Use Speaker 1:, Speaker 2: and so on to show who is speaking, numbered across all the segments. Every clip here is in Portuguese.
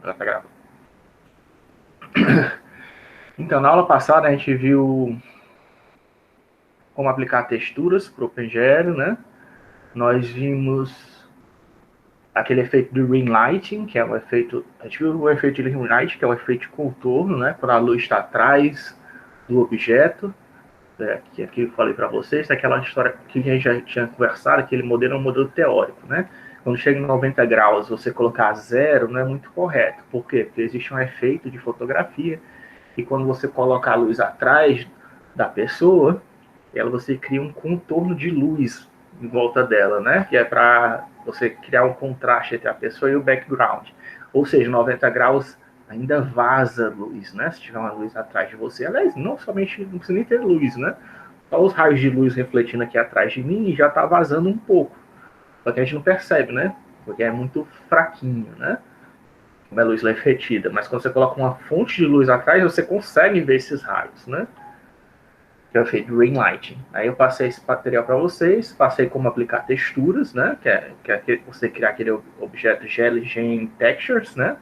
Speaker 1: Já tá gravando. Então, na aula passada a gente viu como aplicar texturas para o OpenGL, né? Nós vimos aquele efeito de ring lighting, que é um efeito... A gente viu o efeito de ring light, que é o efeito de contorno, né? Quando a luz está atrás do objeto. Que aqui eu falei para vocês, daquela história que a gente já tinha conversado, aquele modelo é um modelo teórico, né? Quando chega em 90 graus, você colocar zero não é muito correto. Por quê? Porque existe um efeito de fotografia e quando você coloca a luz atrás da pessoa, você cria um contorno de luz em volta dela, né? Que é para você criar um contraste entre a pessoa e o background. Ou seja, 90 graus ainda vaza luz, né? Se tiver uma luz atrás de você. Aliás, não somente, não precisa nem ter luz, né? Só os raios de luz refletindo aqui atrás de mim já está vazando um pouco. Só que a gente não percebe, né? Porque é muito fraquinho, né? Uma luz refletida. Mas quando você coloca uma fonte de luz atrás, você consegue ver esses raios, né? Que eu fiz ring lighting. Aí eu passei esse material para vocês, passei como aplicar texturas, né? Que é você criar aquele objeto GLGen Textures, né?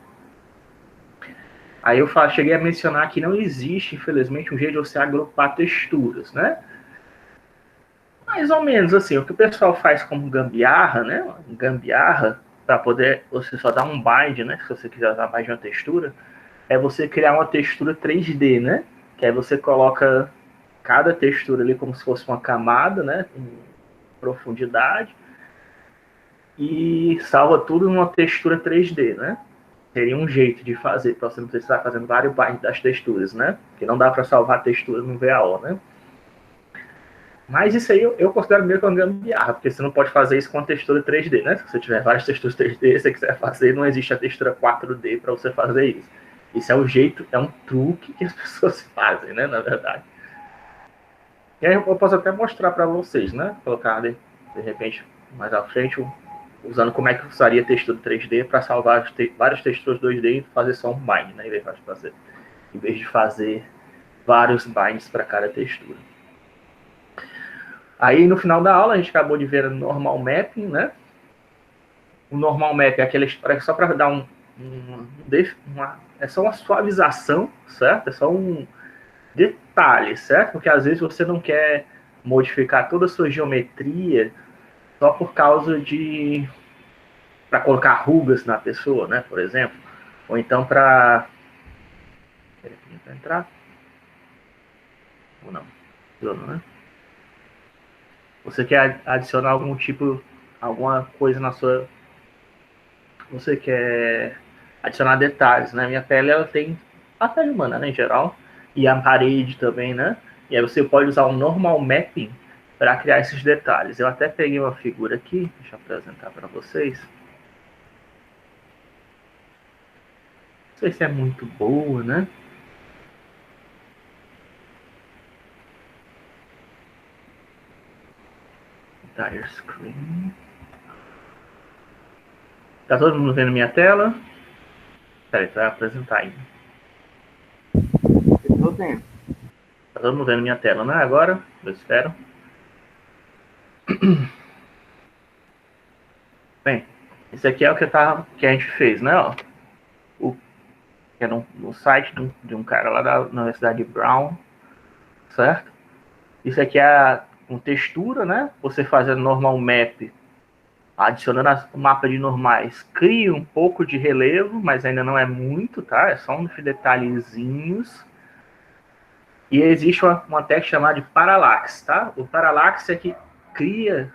Speaker 1: Aí eu cheguei a mencionar que não existe, infelizmente, um jeito de você agrupar texturas, né? Mais ou menos assim, o que o pessoal faz como gambiarra, né? Gambiarra, para poder você só dar um bind, né? Se você quiser usar mais de uma textura, é você criar uma textura 3D, né? Que aí você coloca cada textura ali como se fosse uma camada, né? Em profundidade. E salva tudo numa textura 3D, né? Seria um jeito de fazer, para você não precisar fazendo vários binds das texturas, né? Que não dá para salvar a textura no VAO, né? Mas isso aí eu considero meio que uma gambiarra, porque você não pode fazer isso com a textura 3D, né? Se você tiver várias texturas 3D, se você quiser fazer, não existe a textura 4D para você fazer isso. Isso é um jeito, é um truque que as pessoas fazem, né? Na verdade. E aí eu posso até mostrar para vocês, né? Colocar de repente mais à frente, usando como é que usaria textura 3D para salvar várias texturas 2D e fazer só um bind, né? Em vez de fazer vários binds para cada textura. Aí no final da aula a gente acabou de ver o normal mapping, né? O normal mapping é aquela história só para dar é só uma suavização, certo? É só um detalhe, certo? Porque às vezes você não quer modificar toda a sua geometria só por causa de para colocar rugas na pessoa, né? Por exemplo, ou então para entrar ou não, né? Você quer adicionar algum tipo, alguma coisa na sua, você quer adicionar detalhes, né? Minha pele ela tem a pele humana, né, em geral, e a parede também, né? E aí você pode usar um normal mapping para criar esses detalhes. Eu até peguei uma figura aqui, deixa eu apresentar para vocês. Não sei se é muito boa, né? Entire screen. Tá todo mundo vendo minha tela? Peraí, vai apresentar ainda.
Speaker 2: Tô vendo.
Speaker 1: Tá todo mundo vendo minha tela, né? Agora, eu espero. Bem, esse aqui é o que a gente fez, né? Ó, que é no site de um cara lá da Universidade de Brown, certo? Isso aqui é com textura, né? Você fazendo normal map, adicionando o mapa de normais, cria um pouco de relevo, mas ainda não é muito, tá? É só uns detalhezinhos. E existe uma técnica chamada de parallax, tá? O parallax é que cria,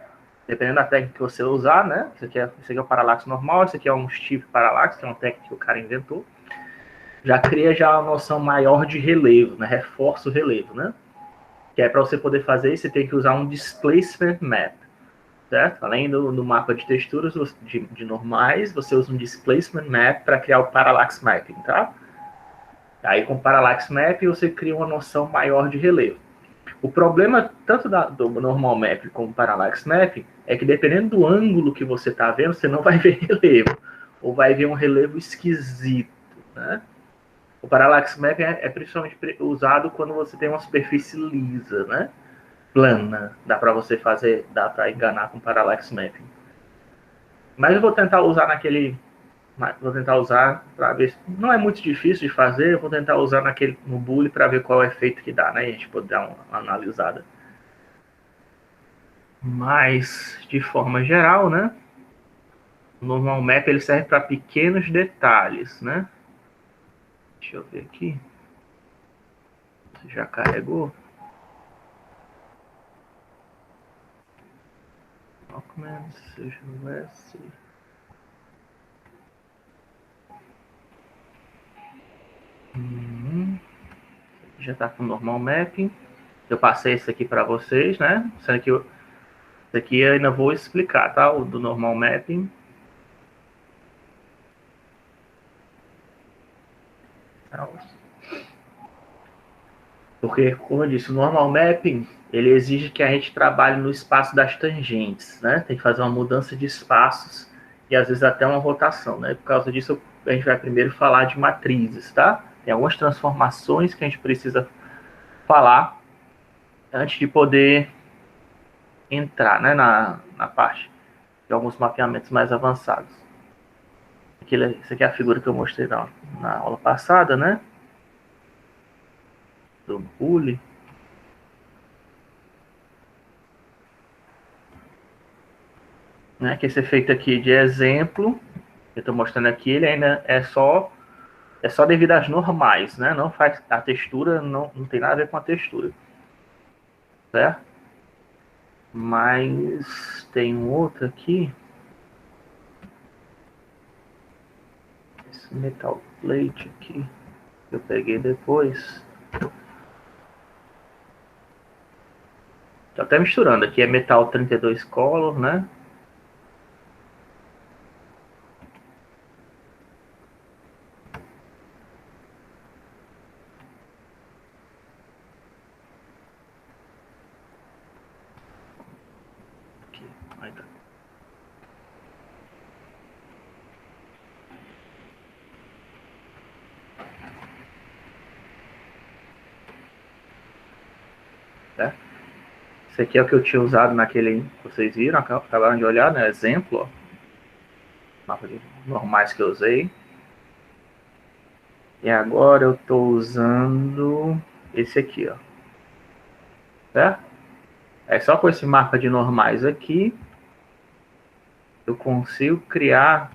Speaker 1: dependendo da técnica que você usar, né? Esse aqui é o parallax normal, esse aqui é um Steve Parallax, que é uma técnica que o cara inventou. Já cria já uma noção maior de relevo, né? Reforça o relevo, né? Que é para você poder fazer isso, você tem que usar um displacement map, certo? Além do mapa de texturas de normais, você usa um displacement map para criar o parallax mapping, tá? Aí com o parallax mapping você cria uma noção maior de relevo. O problema tanto do normal map como do parallax mapping é que dependendo do ângulo que você está vendo, você não vai ver relevo, ou vai ver um relevo esquisito, né? O parallax mapping é principalmente usado quando você tem uma superfície lisa, né? Plana. Dá para você fazer, dá para enganar com parallax mapping. Mas eu vou tentar usar naquele Mas vou tentar usar para ver. Não é muito difícil de fazer, eu vou tentar usar no Bully para ver qual é o efeito que dá, né? E a gente pode dar uma analisada. Mas, de forma geral, né? O normal map ele serve para pequenos detalhes, né? Deixa eu ver aqui. Você já carregou? Documents, seja já está com o normal mapping. Eu passei isso aqui para vocês, né? Sendo que isso aqui eu ainda vou explicar, tá? O do normal mapping. Porque, como eu disse, o normal mapping ele exige que a gente trabalhe no espaço das tangentes, né? Tem que fazer uma mudança de espaços e às vezes até uma rotação, né? Por causa disso, a gente vai primeiro falar de matrizes, tá? Tem algumas transformações que a gente precisa falar antes de poder entrar, né, na parte de alguns mapeamentos mais avançados. Essa aqui é a figura que eu mostrei na aula passada, né? Do Bully. Né, que esse efeito aqui de exemplo, que eu estou mostrando aqui, ele ainda é só devido às normais, né? Não faz a textura, não tem nada a ver com a textura, certo? Mas tem um outro aqui, esse metal plate aqui, que eu peguei depois. Tô até misturando, aqui é metal 32 color, né? Aqui, aí tá. Certo? Esse aqui é o que eu tinha usado naquele, vocês viram, acabaram de olhar, né? Exemplo, ó. Mapa de normais que eu usei. E agora eu estou usando esse aqui, ó. Certo? É só com esse mapa de normais aqui, eu consigo criar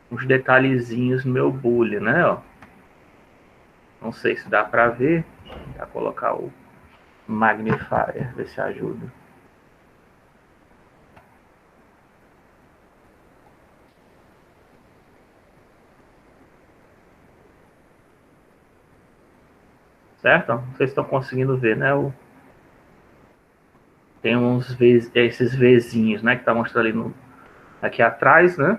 Speaker 1: uns detalhezinhos no meu bully, né? Ó. Não sei se dá para ver. Vou colocar o magnifier, ver se ajuda. Certo? Não sei se estão conseguindo ver, né? Tem esses Vzinhos, né? Que tá mostrando ali aqui atrás, né?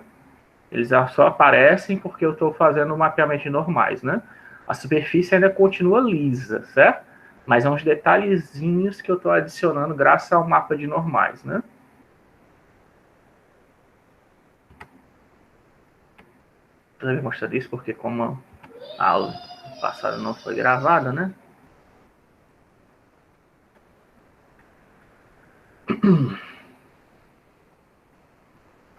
Speaker 1: Eles só aparecem porque eu estou fazendo mapeamento normais, né? A superfície ainda continua lisa, certo? Mas é uns detalhezinhos que eu estou adicionando graças ao mapa de normais, né? Eu vou mostrar isso porque como a aula passada não foi gravada, né?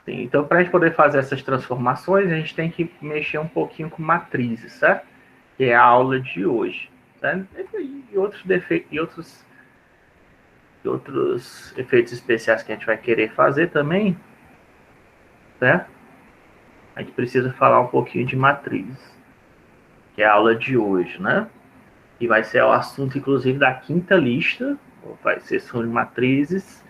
Speaker 1: Sim, então, para a gente poder fazer essas transformações, a gente tem que mexer um pouquinho com matrizes, certo? Que é a aula de hoje. Certo? E outros defeitos, e outros efeitos especiais que a gente vai querer fazer também, certo? A gente precisa falar um pouquinho de matrizes, que é a aula de hoje, né? E vai ser o assunto, inclusive, da quinta lista, vai ser sobre matrizes.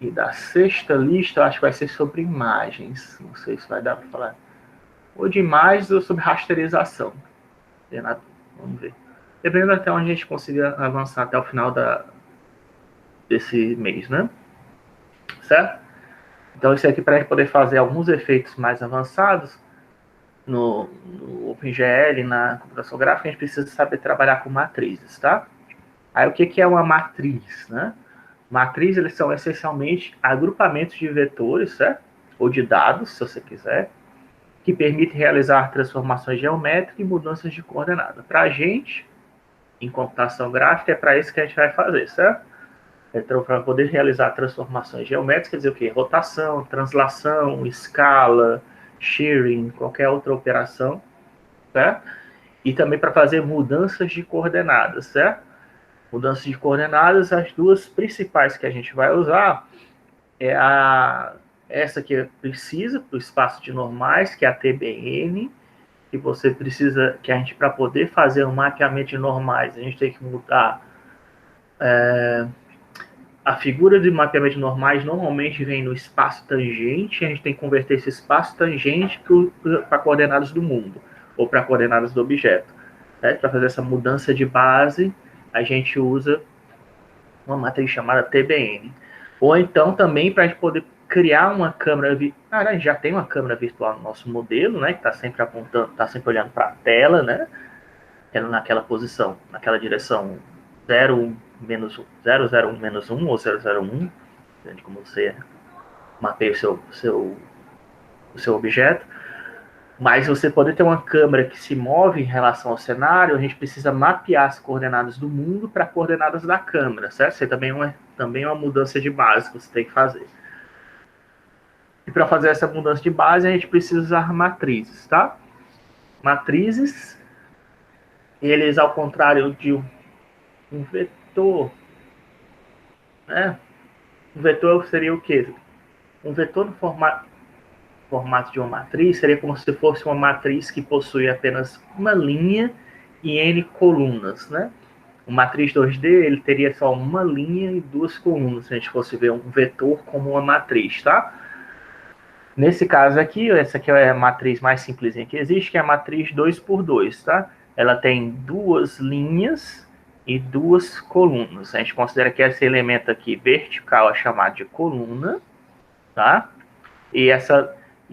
Speaker 1: E da sexta lista, eu acho que vai ser sobre imagens. Não sei se vai dar para falar. Ou de imagens ou sobre rasterização. Vamos ver. Dependendo até onde a gente consiga avançar até o final desse mês, né? Certo? Então, isso aqui para a gente poder fazer alguns efeitos mais avançados no OpenGL, na computação gráfica, a gente precisa saber trabalhar com matrizes, tá? Aí, o que é uma matriz, né? Matrizes, eles são essencialmente agrupamentos de vetores, certo? Ou de dados, se você quiser, que permitem realizar transformações geométricas e mudanças de coordenada. Para a gente, em computação gráfica, é para isso que a gente vai fazer, certo? Então, para poder realizar transformações geométricas, quer dizer o quê? Rotação, translação, escala, shearing, qualquer outra operação, certo? E também para fazer mudanças de coordenadas, certo? Mudanças de coordenadas, as duas principais que a gente vai usar é essa que precisa para o espaço de normais, que é a TBN, que você precisa, que a gente, para poder fazer um mapeamento de normais, a gente tem que mudar a figura de mapeamento de normais normalmente vem no espaço tangente, a gente tem que converter esse espaço tangente para coordenadas do mundo, ou para coordenadas do objeto. Né? Para fazer essa mudança de base, a gente usa uma matriz chamada TBN. Ou então também para a gente poder criar uma câmera virtual. A gente já tem uma câmera virtual no nosso modelo, né? Que está sempre apontando, está sempre olhando para a tela, né? Naquela posição, naquela direção 0, menos 001 menos 1 ou 001, depende de como você mapeia o seu objeto. Mas você poder ter uma câmera que se move em relação ao cenário, a gente precisa mapear as coordenadas do mundo para coordenadas da câmera, certo? Isso também é uma mudança de base que você tem que fazer. E para fazer essa mudança de base, a gente precisa usar matrizes, tá? Matrizes, eles, ao contrário de um vetor, né? Um vetor seria o quê? Um vetor no formato de uma matriz seria como se fosse uma matriz que possui apenas uma linha e n colunas, né? O matriz 2D ele teria só uma linha e duas colunas, se a gente fosse ver um vetor como uma matriz, tá? Nesse caso aqui, essa aqui é a matriz mais simplesinha que existe, que é a matriz 2x2, tá? Ela tem duas linhas e duas colunas. A gente considera que esse elemento aqui vertical é chamado de coluna, tá? E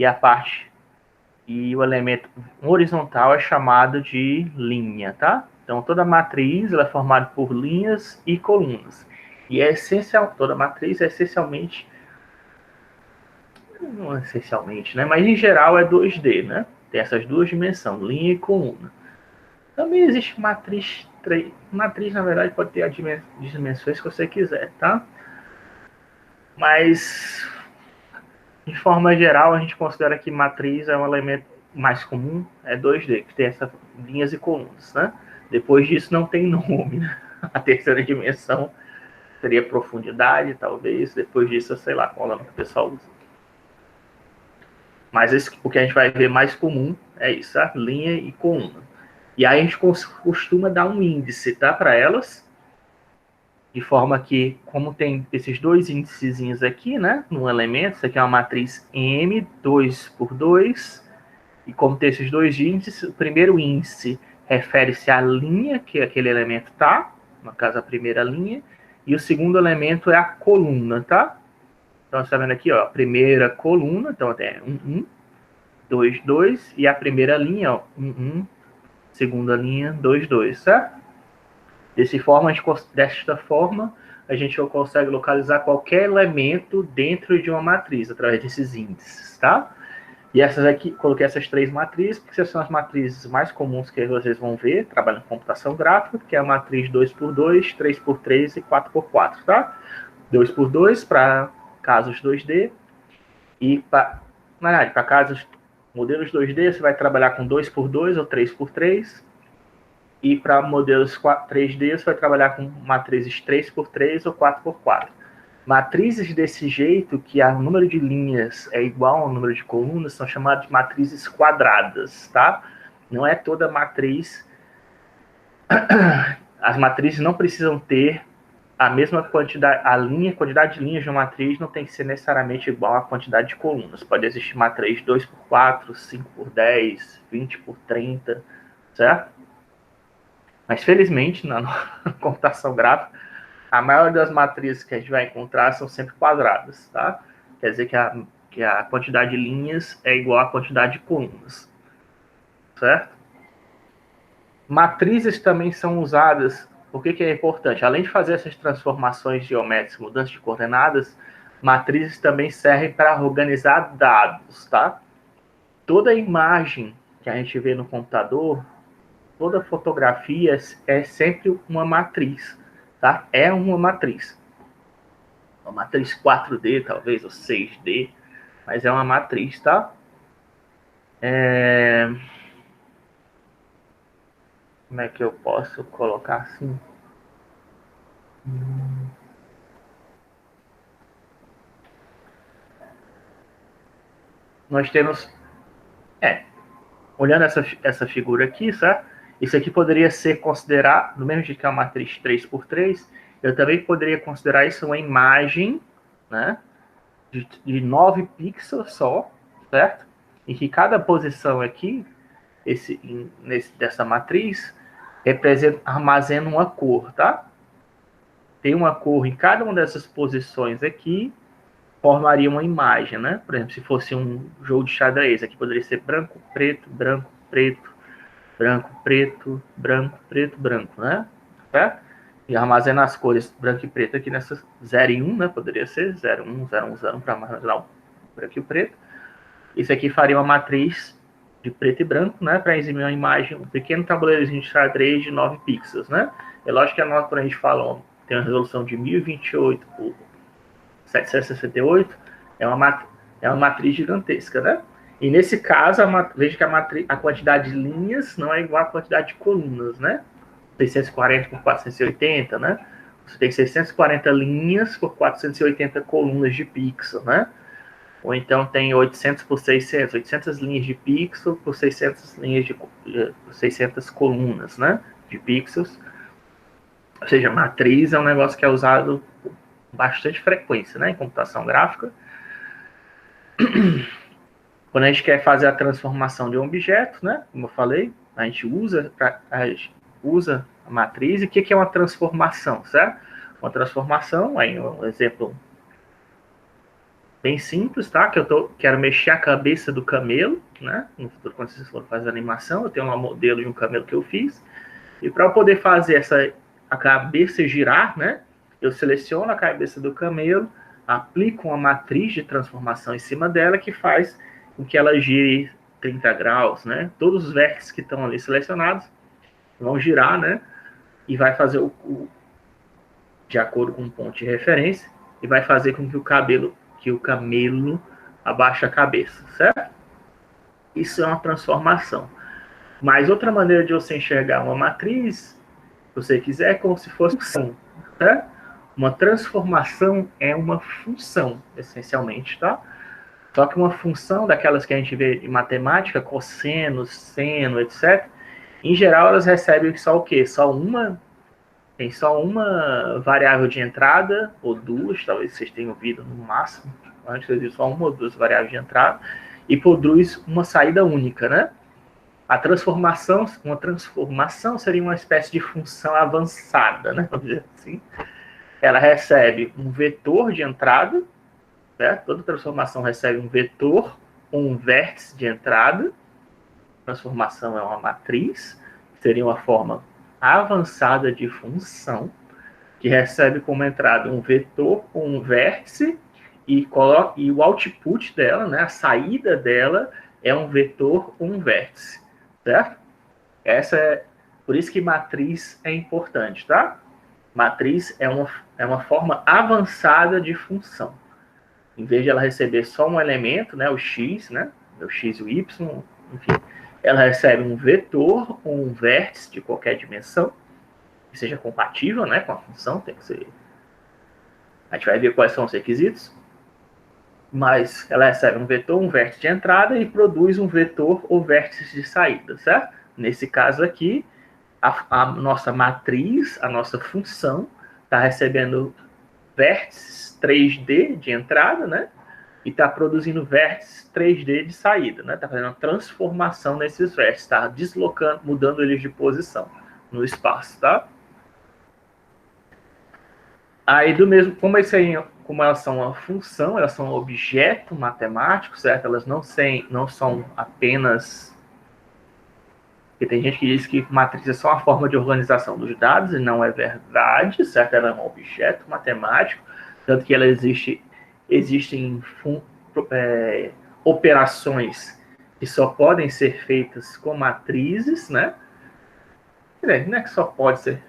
Speaker 1: a parte e o elemento horizontal é chamado de linha, tá? Então toda matriz ela é formada por linhas e colunas. E é essencial, toda matriz é essencialmente, não essencialmente, né? Mas em geral é 2D, né? Tem essas duas dimensões, linha e coluna. Também existe matriz 3. Matriz, na verdade, pode ter as dimensões que você quiser, tá? Mas de forma geral, a gente considera que matriz é um elemento mais comum, é 2D, que tem essas linhas e colunas, né? Depois disso não tem nome, né? A terceira dimensão seria profundidade, talvez. Depois disso, sei lá qual nome que o pessoal usa. Mas o que a gente vai ver mais comum é isso, tá? Linha e coluna. E aí a gente costuma dar um índice, tá? Para elas, de forma que, como tem esses dois índicezinhos aqui, né? No elemento, isso aqui é uma matriz M, 2 por 2. E como tem esses dois índices, o primeiro índice refere-se à linha que aquele elemento tá, no caso a primeira linha, e o segundo elemento é a coluna, tá? Então você está vendo aqui, ó, a primeira coluna, então tem 1, 2, 2, e a primeira linha, ó, 1, segunda linha, 2, 2, certo? Desta forma, a gente consegue localizar qualquer elemento dentro de uma matriz, através desses índices, tá? E essas aqui, coloquei essas três matrizes, porque são as matrizes mais comuns que vocês vão ver, trabalhando com computação gráfica, que é a matriz 2x2, 3x3 e 4x4, tá? 2x2 para casos 2D, e para casos modelos 2D, você vai trabalhar com 2x2 ou 3x3, e para modelos 3D, você vai trabalhar com matrizes 3x3 ou 4x4. Matrizes desse jeito, que o número de linhas é igual ao número de colunas, são chamadas de matrizes quadradas, tá? Não é toda matriz. As matrizes não precisam ter a mesma quantidade, quantidade de linhas de uma matriz não tem que ser necessariamente igual à quantidade de colunas. Pode existir matriz 2x4, 5x10, 20x30, certo? Mas felizmente, na computação gráfica, a maioria das matrizes que a gente vai encontrar são sempre quadradas, tá? Quer dizer que a quantidade de linhas é igual à quantidade de colunas, certo? Matrizes também são usadas, por que é importante? Além de fazer essas transformações geométricas, mudanças de coordenadas, matrizes também servem para organizar dados, tá? Toda imagem que a gente vê no computador, toda fotografia é sempre uma matriz, tá? É uma matriz. Uma matriz 4D, talvez, ou 6D, mas é uma matriz, tá? Como é que eu posso colocar assim? Nós temos, olhando essa figura aqui, certo? Isso aqui poderia ser considerado, do mesmo jeito que é uma matriz 3x3, eu também poderia considerar isso uma imagem, né, de 9 pixels só, certo? E que cada posição aqui, dessa matriz, armazena uma cor, tá? Tem uma cor em cada uma dessas posições aqui, formaria uma imagem, né? Por exemplo, se fosse um jogo de xadrez, aqui poderia ser branco, preto, branco, preto, branco, preto, branco, preto, branco, né? Certo? E armazena as cores branco e preto aqui nessas 0 e 1, né? Poderia ser 0, 1, 0, 1, 0, 1 para armazenar o branco e o preto. Isso aqui faria uma matriz de preto e branco, né? Para exibir uma imagem, um pequeno tabuleirozinho de xadrez de 9 pixels, né? É lógico que a nota, quando a gente fala, tem uma resolução de 1028 por 768, é uma matriz gigantesca, né? E nesse caso, veja que a quantidade de linhas não é igual à quantidade de colunas, né? 640 por 480, né? Você tem 640 linhas por 480 colunas de pixel, né? Ou então tem 800 por 600, 800 linhas de pixel por 600 linhas de 600 colunas, né? De pixels. Ou seja, matriz é um negócio que é usado com bastante frequência, né? Em computação gráfica. Quando a gente quer fazer a transformação de um objeto, né? Como eu falei, a gente usa a matriz. E o que é uma transformação, certo? Uma transformação, aí um exemplo bem simples, tá? Que quero mexer a cabeça do camelo, né? No futuro, quando vocês forem fazer a animação, eu tenho um modelo de um camelo que eu fiz. E para eu poder fazer a cabeça girar, né? Eu seleciono a cabeça do camelo, aplico uma matriz de transformação em cima dela que faz com que ela gire 30 graus, né? Todos os vértices que estão ali selecionados vão girar, né? E vai fazer de acordo com um ponto de referência, e vai fazer com que o camelo abaixe a cabeça, certo? Isso é uma transformação. Mas outra maneira de você enxergar uma matriz, se você quiser, é como se fosse função, tá? Uma transformação é uma função, essencialmente, tá? Só que uma função daquelas que a gente vê em matemática, cosseno, seno, etc., em geral elas recebem só o quê? Tem só uma variável de entrada, ou duas, talvez vocês tenham ouvido no máximo, antes eu só uma ou duas variáveis de entrada, e produz uma saída única, né? Uma transformação seria uma espécie de função avançada, né? Vamos dizer assim. Ela recebe um vetor de entrada, certo? Toda transformação recebe um vetor ou um vértice de entrada. Transformação é uma matriz, seria uma forma avançada de função, que recebe como entrada um vetor ou um vértice, e o output dela, né, a saída dela, é um vetor ou um vértice, certo? Por isso que matriz é importante, tá? Matriz é uma forma avançada de função. Em vez de ela receber só um elemento, né, o x, né, o x e o y, enfim, ela recebe um vetor ou um vértice de qualquer dimensão, que seja compatível, né, com a função, tem que ser. A gente vai ver quais são os requisitos. Mas ela recebe um vetor, um vértice de entrada e produz um vetor ou vértice de saída, certo? Nesse caso aqui, a nossa matriz, a nossa função, está recebendo vértices 3D de entrada, né? E está produzindo vértices 3D de saída, né? Está fazendo uma transformação nesses vértices, está deslocando, mudando eles de posição no espaço, tá? Aí do mesmo, como elas são uma função, elas são um objeto matemático, certo? Elas não são apenas. Porque tem gente que diz que matriz é só uma forma de organização dos dados, e não é verdade, certo? Ela é um objeto matemático, tanto que ela existem operações que só podem ser feitas com matrizes, né? Não é que só pode ser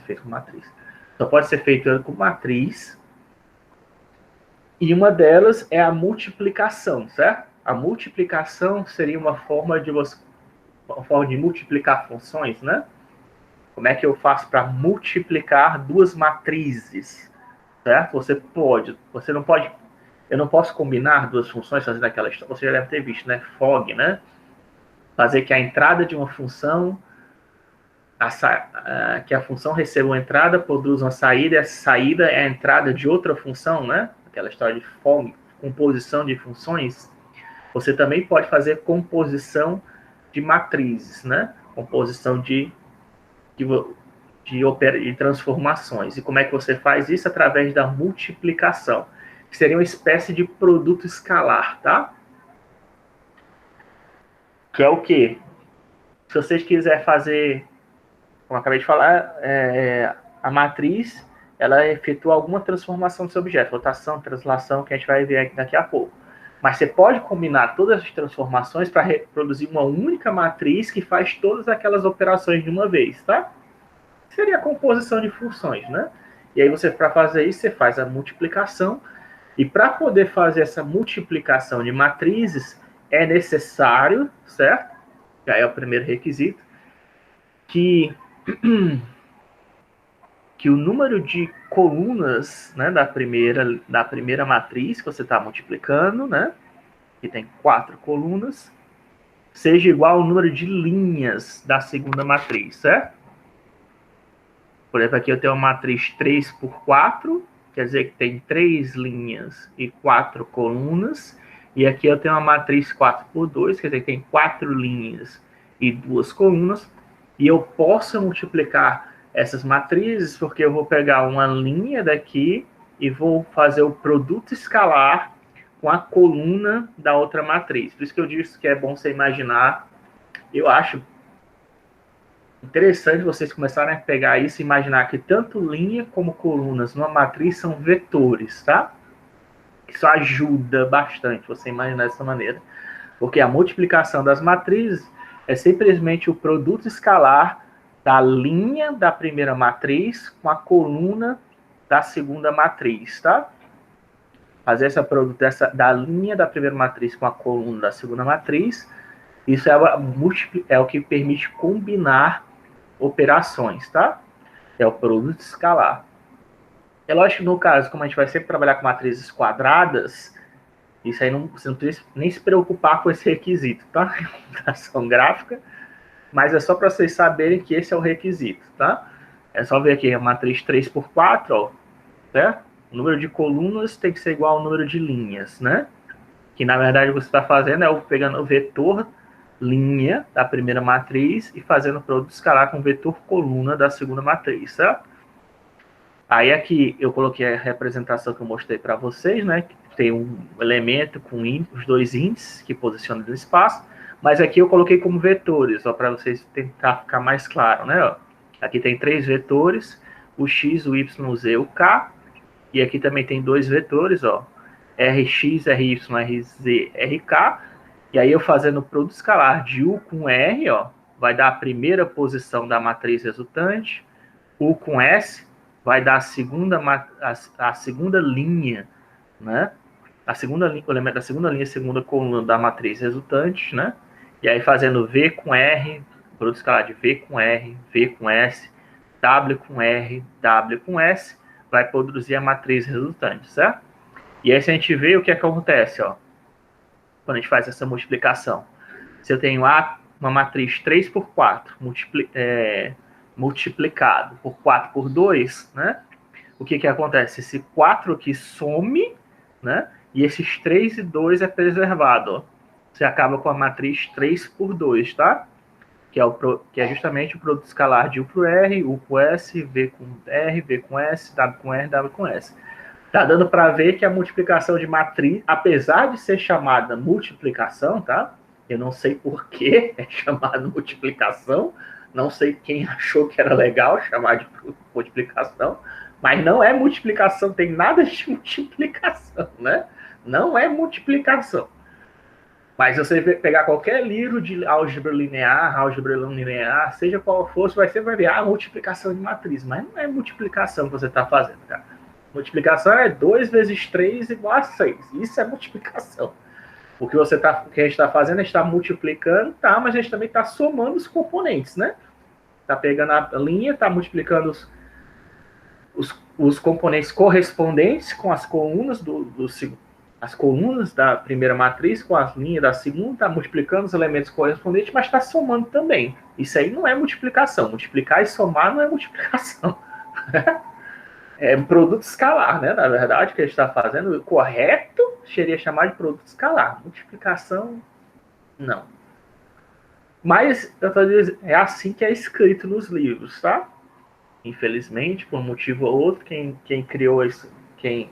Speaker 1: feito com matriz. Só pode ser feita com matriz, e uma delas é a multiplicação, certo? a multiplicação seria uma forma de multiplicar funções, né? Como é que eu faço para multiplicar duas matrizes, certo? Você não pode, eu não posso combinar duas funções fazendo aquela história, você já deve ter visto, né? FOG, né? Fazer que a entrada de uma função, que a função receba uma entrada, produza uma saída, e essa saída é a entrada de outra função, né? Aquela história de FOG, composição de funções. Você também pode fazer composição de matrizes, né? Composição de transformações. E como é que você faz isso? Através da multiplicação, que seria uma espécie de produto escalar, tá? Que é o quê? Se vocês quiserem fazer, como eu acabei de falar, a matriz, ela efetua alguma transformação do seu objeto, rotação, translação, que a gente vai ver aqui daqui a pouco. Mas você pode combinar todas as transformações para reproduzir uma única matriz que faz todas aquelas operações de uma vez, tá? Seria a composição de funções, né? E aí para fazer isso, você faz a multiplicação. E para poder fazer essa multiplicação de matrizes, é necessário, certo? Já é o primeiro requisito, que o número de colunas, né, da primeira matriz que você está multiplicando, né, que tem 4 colunas, seja igual ao número de linhas da segunda matriz, certo? Por exemplo, aqui eu tenho uma matriz 3 por 4, quer dizer que tem 3 linhas e 4 colunas. E aqui eu tenho uma matriz 4 por 2, quer dizer que tem 4 linhas e 2 colunas. E eu posso multiplicar essas matrizes, porque eu vou pegar uma linha daqui e vou fazer o produto escalar com a coluna da outra matriz. Por isso que eu disse que é bom você imaginar. Eu acho interessante vocês começarem a pegar isso e imaginar que tanto linha como colunas numa matriz são vetores, tá? Isso ajuda bastante você imaginar dessa maneira. Porque a multiplicação das matrizes é simplesmente o produto escalar da linha da primeira matriz com a coluna da segunda matriz, tá? Fazer essa produto da linha da primeira matriz com a coluna da segunda matriz, isso é o que permite combinar operações, tá? É o produto escalar. É lógico que no caso, como a gente vai sempre trabalhar com matrizes quadradas, isso aí você não precisa nem se preocupar com esse requisito, tá? Computação gráfica, mas é só para vocês saberem que esse é o requisito, tá? É só ver aqui a matriz 3 por 4, ó, certo? O número de colunas tem que ser igual ao número de linhas, né? Que na verdade você está fazendo pegando o vetor linha da primeira matriz e fazendo o produto escalar com o vetor coluna da segunda matriz, certo? Aí aqui eu coloquei a representação que eu mostrei para vocês, né? Que tem um elemento com os dois índices que posicionam no espaço, mas aqui eu coloquei como vetores, só para vocês tentar ficar mais claro, né? Ó, aqui tem 3 vetores, o x, o y, o z, o k, e aqui também tem 2 vetores, ó, rx, ry, rz, rk, e aí eu fazendo o produto escalar de u com r, ó, vai dar a primeira posição da matriz resultante, u com s vai dar a segunda linha, né? O elemento da segunda linha, segunda coluna da matriz resultante, né? E aí fazendo v com r, produto escalar de v com r, v com s, w com r, w com s, vai produzir a matriz resultante, certo? E aí se a gente vê o que acontece, ó, quando a gente faz essa multiplicação. Se eu tenho uma matriz 3 por 4 multiplicado por 4 por 2, né? O que acontece? Esse 4 aqui some, né? E esses 3 e 2 é preservado, ó. Você acaba com a matriz 3 por 2, tá? Que é justamente o produto escalar de U pro R, U pro S, V com R, V com S, W com R, W com S. Tá dando para ver que a multiplicação de matriz, apesar de ser chamada multiplicação, tá? Eu não sei por que é chamada multiplicação, não sei quem achou que era legal chamar de multiplicação, mas não é multiplicação, tem nada de multiplicação, né? Não é multiplicação. Mas se você pegar qualquer livro de álgebra linear, seja qual for, você sempre vai ver multiplicação de matriz, mas não é multiplicação que você está fazendo, cara. Multiplicação é 2 vezes 3 igual a 6. Isso é multiplicação. O que o que a gente está fazendo, a gente está multiplicando, tá, mas a gente também está somando os componentes, né? Está pegando a linha, está multiplicando os componentes correspondentes com as colunas as colunas da primeira matriz com as linhas da segunda, está multiplicando os elementos correspondentes, mas está somando também. Isso aí não é multiplicação. Multiplicar e somar não é multiplicação. É produto escalar, né? Na verdade, o que a gente está fazendo, o correto seria chamar de produto escalar. Multiplicação, não. Mas, eu tô dizendo, é assim que é escrito nos livros, tá? Infelizmente, por um motivo ou outro, quem criou isso, quem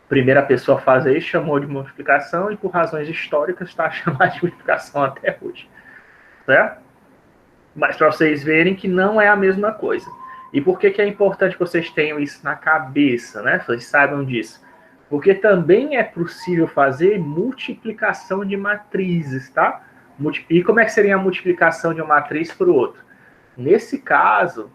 Speaker 1: primeira pessoa a fazer isso chamou de multiplicação e por razões históricas está chamando de multiplicação até hoje, certo? Mas para vocês verem que não é a mesma coisa. E por que é importante que vocês tenham isso na cabeça, né? Vocês saibam disso. Porque também é possível fazer multiplicação de matrizes, tá? E como é que seria a multiplicação de uma matriz para o outro? Nesse caso,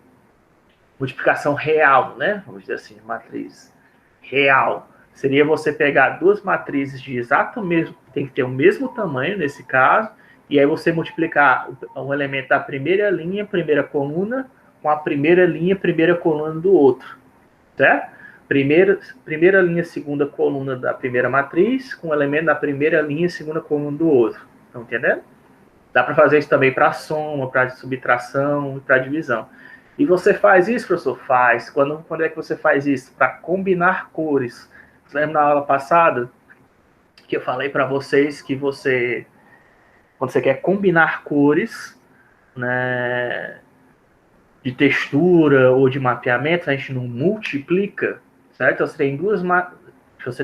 Speaker 1: multiplicação real, né? Vamos dizer assim, matriz real. Seria você pegar duas matrizes de exato mesmo, tem que ter o mesmo tamanho nesse caso, e aí você multiplicar um elemento da primeira linha, primeira coluna, com a primeira linha, primeira coluna do outro, certo? Primeira linha, segunda coluna da primeira matriz, com o elemento da primeira linha, segunda coluna do outro. Estão entendendo? Dá para fazer isso também para soma, para subtração e para divisão. E você faz isso, professor? Faz. Quando é que você faz isso? Para combinar cores. Você lembra na aula passada que eu falei para vocês que quando você quer combinar cores, né, de textura ou de mapeamento, a gente não multiplica, certo? Então, você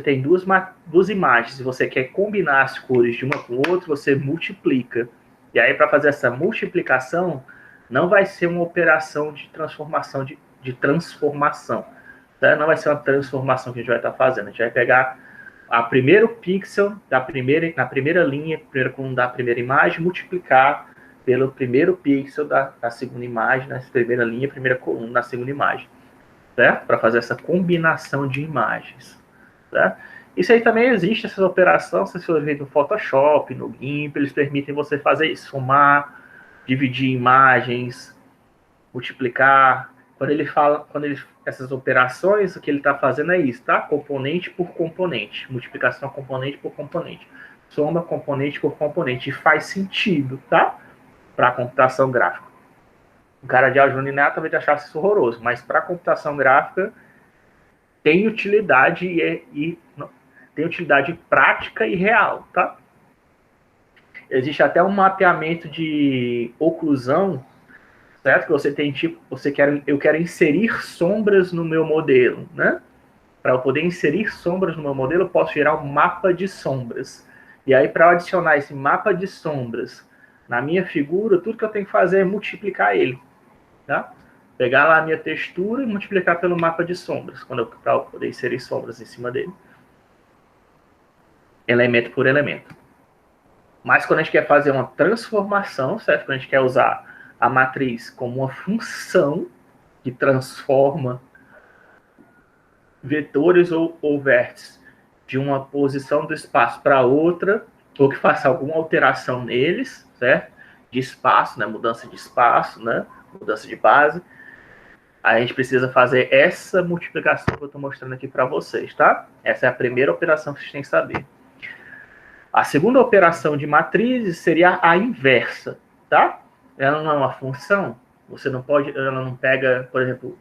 Speaker 1: tem duas imagens e você quer combinar as cores de uma com outra, você multiplica. E aí, para fazer essa multiplicação, não vai ser uma operação de transformação, de transformação. Tá? Não vai ser uma transformação que a gente vai estar fazendo. A gente vai pegar a primeiro pixel na primeira linha, primeira coluna da primeira imagem, multiplicar pelo primeiro pixel da segunda imagem, na primeira linha, primeira coluna na segunda imagem. Certo? Para fazer essa combinação de imagens. Certo? Isso aí também existe, essas operações, se você ver no Photoshop, no GIMP, eles permitem você fazer isso, somar, dividir imagens, multiplicar. Essas operações, o que ele está fazendo é isso, tá? Componente por componente, multiplicação componente por componente, soma componente por componente, e faz sentido, tá? Para a computação gráfica. O cara de álgebra linear talvez achasse isso horroroso, mas para a computação gráfica tem utilidade tem utilidade prática e real, tá? Existe até um mapeamento de oclusão, certo? Que você tem tipo, eu quero inserir sombras no meu modelo, né? Para eu poder inserir sombras no meu modelo, eu posso gerar um mapa de sombras. E aí, para adicionar esse mapa de sombras na minha figura, tudo que eu tenho que fazer é multiplicar ele, tá? Pegar lá a minha textura e multiplicar pelo mapa de sombras, para eu poder inserir sombras em cima dele. Elemento por elemento. Mas quando a gente quer fazer uma transformação, certo? Quando a gente quer usar a matriz como uma função que transforma vetores ou vértices de uma posição do espaço para outra, ou que faça alguma alteração neles, certo? De espaço, né? Mudança de espaço, né? Mudança de base. Aí a gente precisa fazer essa multiplicação que eu estou mostrando aqui para vocês, tá? Essa é a primeira operação que vocês têm que saber. A segunda operação de matrizes seria a inversa, tá? Ela não é uma função. Você não pode, ela não pega, por exemplo,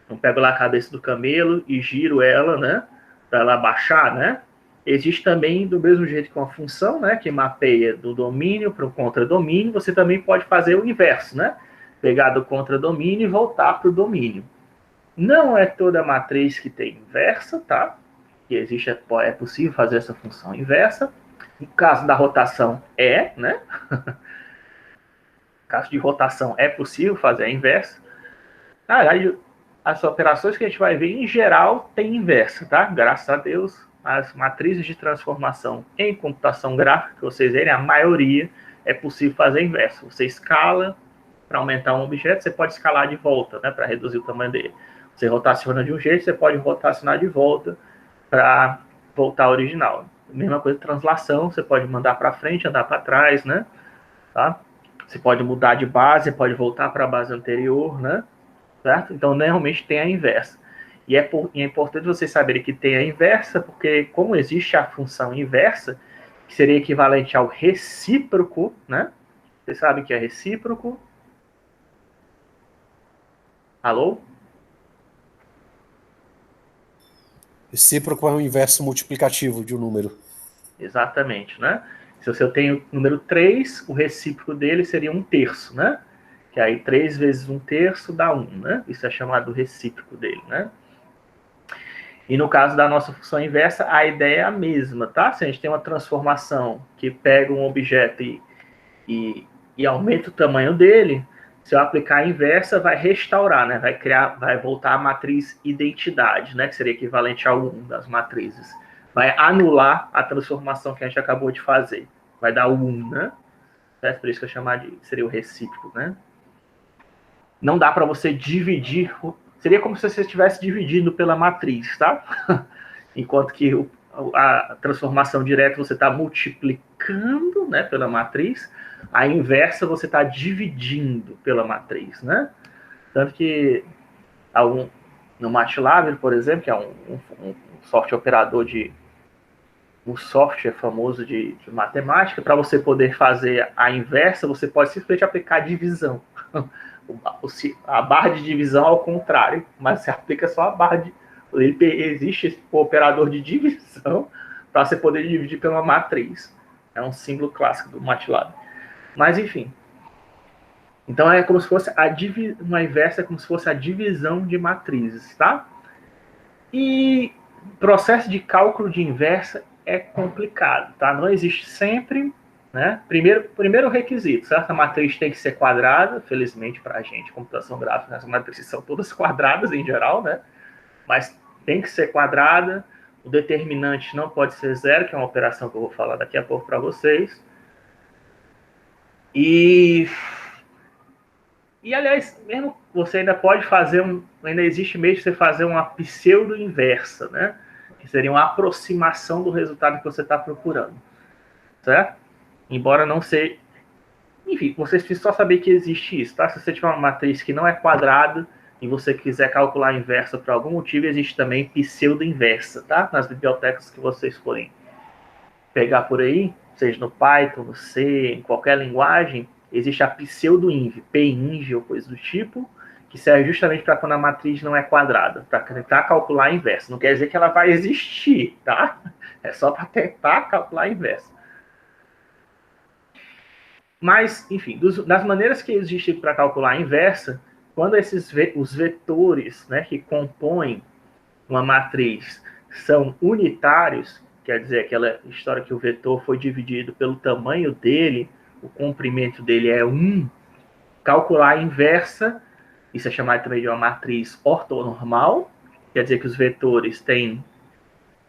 Speaker 1: não pego lá a cabeça do camelo e giro ela, né? Para ela baixar, né? Existe também, do mesmo jeito que uma função, né? Que mapeia do domínio para o contradomínio, você também pode fazer o inverso, né? Pegar do contradomínio e voltar para o domínio. Não é toda matriz que tem inversa, tá? Que existe, é possível fazer essa função inversa. No caso da rotação, né? No caso de rotação, é possível fazer a inversa. Aí, as operações que a gente vai ver, em geral, tem inversa, tá? Graças a Deus, as matrizes de transformação em computação gráfica, que vocês verem, a maioria é possível fazer inversa. Você escala para aumentar um objeto, você pode escalar de volta, né? Para reduzir o tamanho dele. Você rotaciona de um jeito, você pode rotacionar de volta para voltar ao original. Mesma coisa, translação, você pode mandar para frente, andar para trás, né? Tá? Você pode mudar de base, pode voltar para a base anterior, né? Certo? Então, normalmente tem a inversa. E é importante vocês saberem que tem a inversa, porque como existe a função inversa, que seria equivalente ao recíproco, né? Vocês sabem que é recíproco? Alô?
Speaker 2: Recíproco é um inverso multiplicativo de um número.
Speaker 1: Exatamente, né? Se eu tenho o número 3, o recíproco dele seria 1/3, né? Que aí 3 vezes 1/3 dá 1, né? Isso é chamado recíproco dele, né? E no caso da nossa função inversa, a ideia é a mesma, tá? Se a gente tem uma transformação que pega um objeto e aumenta o tamanho dele, se eu aplicar a inversa, vai restaurar, né? Vai voltar a matriz identidade, né? Que seria equivalente ao 1 das matrizes. Vai anular a transformação que a gente acabou de fazer. Vai dar o 1, né? É por isso que eu chamar de seria o recíproco, né? Não dá para você dividir. Seria como se você estivesse dividindo pela matriz, tá? Enquanto que a transformação direta você está multiplicando, né, pela matriz, a inversa você está dividindo pela matriz, né? Tanto que no MATLAB, por exemplo, que é um software operador um software famoso de matemática, para você poder fazer a inversa, você pode simplesmente aplicar a divisão. A barra de divisão ao contrário, mas você aplica só a barra de. Existe o operador de divisão para você poder dividir pela matriz. É um símbolo clássico do MATLAB. Mas, enfim. Então, é como se fosse uma inversa, é como se fosse a divisão de matrizes, tá? E processo de cálculo de inversa é complicado, tá? Não existe sempre, né? Primeiro requisito, certo? A matriz tem que ser quadrada, felizmente para a gente, computação gráfica, as matrizes são todas quadradas em geral, né? Mas tem que ser quadrada, o determinante não pode ser zero, que é uma operação que eu vou falar daqui a pouco para vocês. E, aliás, mesmo você ainda pode fazer ainda existe meio de você fazer uma pseudo-inversa, né? Que seria uma aproximação do resultado que você está procurando, certo? Embora não seja... Enfim, vocês precisam só saber que existe isso, tá? Se você tiver uma matriz que não é quadrada e você quiser calcular a inversa por algum motivo, existe também pseudo-inversa, tá? Nas bibliotecas que vocês forem pegar por aí, seja no Python, no C, em qualquer linguagem, existe a pseudo-inv, pinv ou coisa do tipo, que serve justamente para quando a matriz não é quadrada, para tentar calcular a inversa. Não quer dizer que ela vai existir, tá? É só para tentar calcular a inversa. Mas, enfim, das maneiras que existem para calcular a inversa, quando os vetores, né, que compõem uma matriz são unitários, quer dizer, aquela história que o vetor foi dividido pelo tamanho dele, o comprimento dele é 1, calcular a inversa, isso é chamado também de uma matriz ortonormal, quer dizer que os vetores têm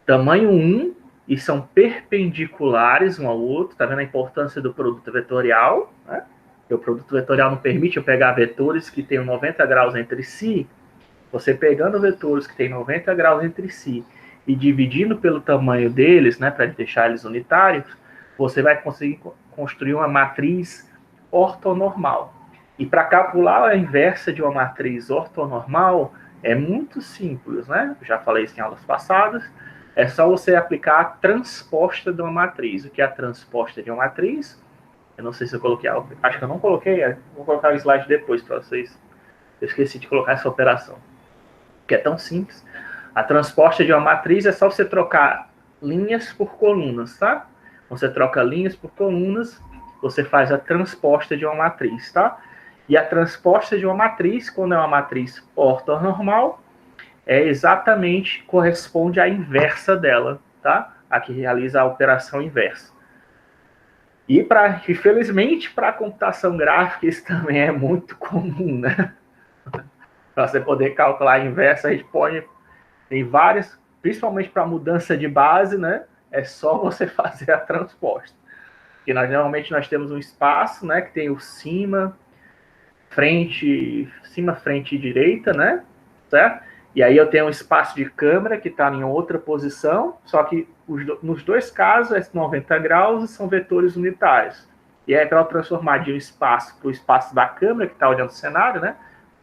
Speaker 1: tamanho 1 e são perpendiculares um ao outro, está vendo a importância do produto vetorial, né? O produto vetorial não permite eu pegar vetores que tenham 90 graus entre si. Você pegando vetores que têm 90 graus entre si e dividindo pelo tamanho deles, né, para deixar eles unitários, você vai conseguir construir uma matriz ortonormal. E para calcular a inversa de uma matriz ortonormal é muito simples, né? Eu já falei isso em aulas passadas. É só você aplicar a transposta de uma matriz. O que é a transposta de uma matriz? Eu não sei se eu coloquei, acho que eu não coloquei, vou colocar o slide depois para vocês. Eu esqueci de colocar essa operação, que é tão simples. A transposta de uma matriz é só você trocar linhas por colunas, tá? Você troca linhas por colunas, você faz a transposta de uma matriz, tá? E a transposta de uma matriz, quando é uma matriz ortonormal, corresponde à inversa dela, tá? A que realiza a operação inversa. E, infelizmente, para a computação gráfica, isso também é muito comum, né? Para você poder calcular a inversa, a gente pode... Tem várias, principalmente para mudança de base, né? É só você fazer a transposta. Porque normalmente nós temos um espaço, né? Que tem o cima, frente e direita, né? Certo? E aí eu tenho um espaço de câmera que está em outra posição, só que nos dois casos é 90 graus e são vetores unitários. E aí para eu transformar de um espaço para o espaço da câmera, que está olhando o cenário, né?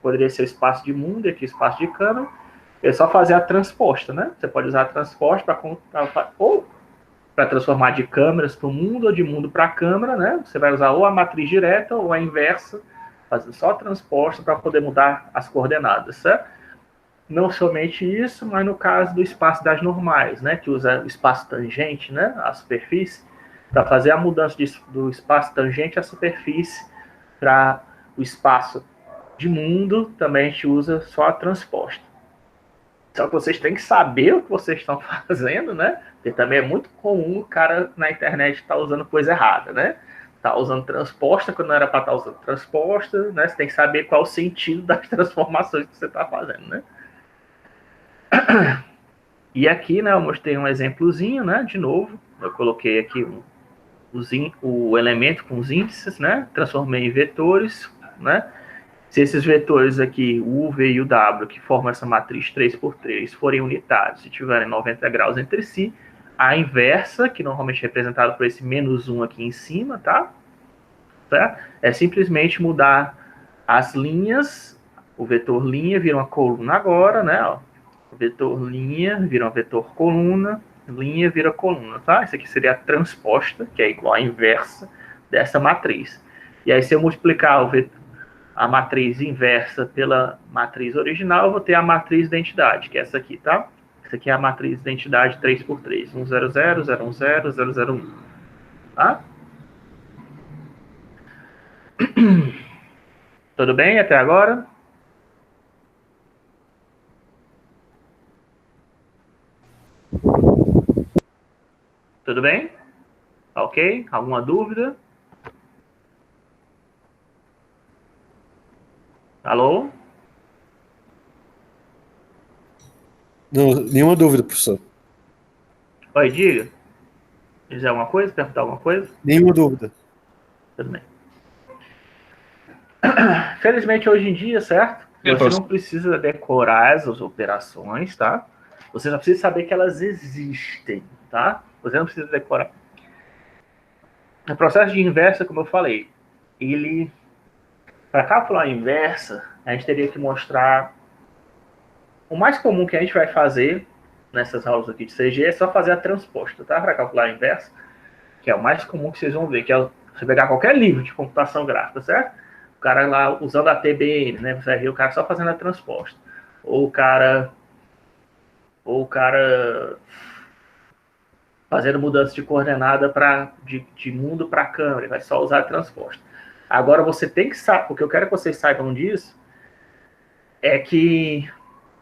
Speaker 1: Poderia ser o espaço de mundo e aqui o espaço de câmera. É só fazer a transposta, né? Você pode usar a transposta ou para transformar de câmeras para o mundo ou de mundo para a câmera, né? Você vai usar ou a matriz direta ou a inversa, fazendo só a transposta para poder mudar as coordenadas, certo? Não somente isso, mas no caso do espaço das normais, né? Que usa o espaço tangente, né? A superfície, para fazer a mudança do espaço tangente à superfície para o espaço de mundo, também a gente usa só a transposta. Só que vocês têm que saber o que vocês estão fazendo, né? Porque também é muito comum o cara na internet estar usando coisa errada, né? Tá usando transposta quando não era para estar usando transposta, né? Você tem que saber qual o sentido das transformações que você está fazendo, né? E aqui, né, eu mostrei um exemplozinho, né? De novo, eu coloquei aqui o elemento com os índices, né? Transformei em vetores, né? Se esses vetores aqui, o U, V e o W, que formam essa matriz 3x3, forem unitários e tiverem 90 graus entre si, a inversa, que normalmente é representada por esse menos 1 aqui em cima, tá? É simplesmente mudar as linhas, o vetor linha vira uma coluna agora, né? Ó. O vetor linha vira um vetor coluna, linha vira coluna, tá? Isso aqui seria a transposta, que é igual à inversa dessa matriz. E aí, se eu multiplicar a matriz inversa pela matriz original, eu vou ter a matriz identidade, que é essa aqui, tá? Essa aqui é a matriz identidade 3x3. 100, 010, 001. Tá? Tudo bem até agora? Tudo bem? Ok? Alguma dúvida? Alô?
Speaker 2: Não, nenhuma dúvida, professor.
Speaker 1: Oi, diga. Dizer alguma coisa? Perguntar alguma coisa?
Speaker 2: Nenhuma dúvida.
Speaker 1: Tudo bem. Felizmente, hoje em dia, certo? Você não precisa decorar essas operações, tá? Você só precisa saber que elas existem, tá? Você não precisa decorar. O processo de inversa, como eu falei, ele... Para calcular a inversa, a gente teria que mostrar... O mais comum que a gente vai fazer nessas aulas aqui de CG é só fazer a transposta, tá? Para calcular a inversa, que é o mais comum que vocês vão ver, que é você pegar qualquer livro de computação gráfica, certo? O cara lá usando a TBN, né? Você vai ver o cara só fazendo a transposta. Ou o cara fazendo mudança de coordenada de mundo para câmera, ele vai só usar a transposta. Agora você tem que saber, porque eu quero que vocês saibam disso, é que,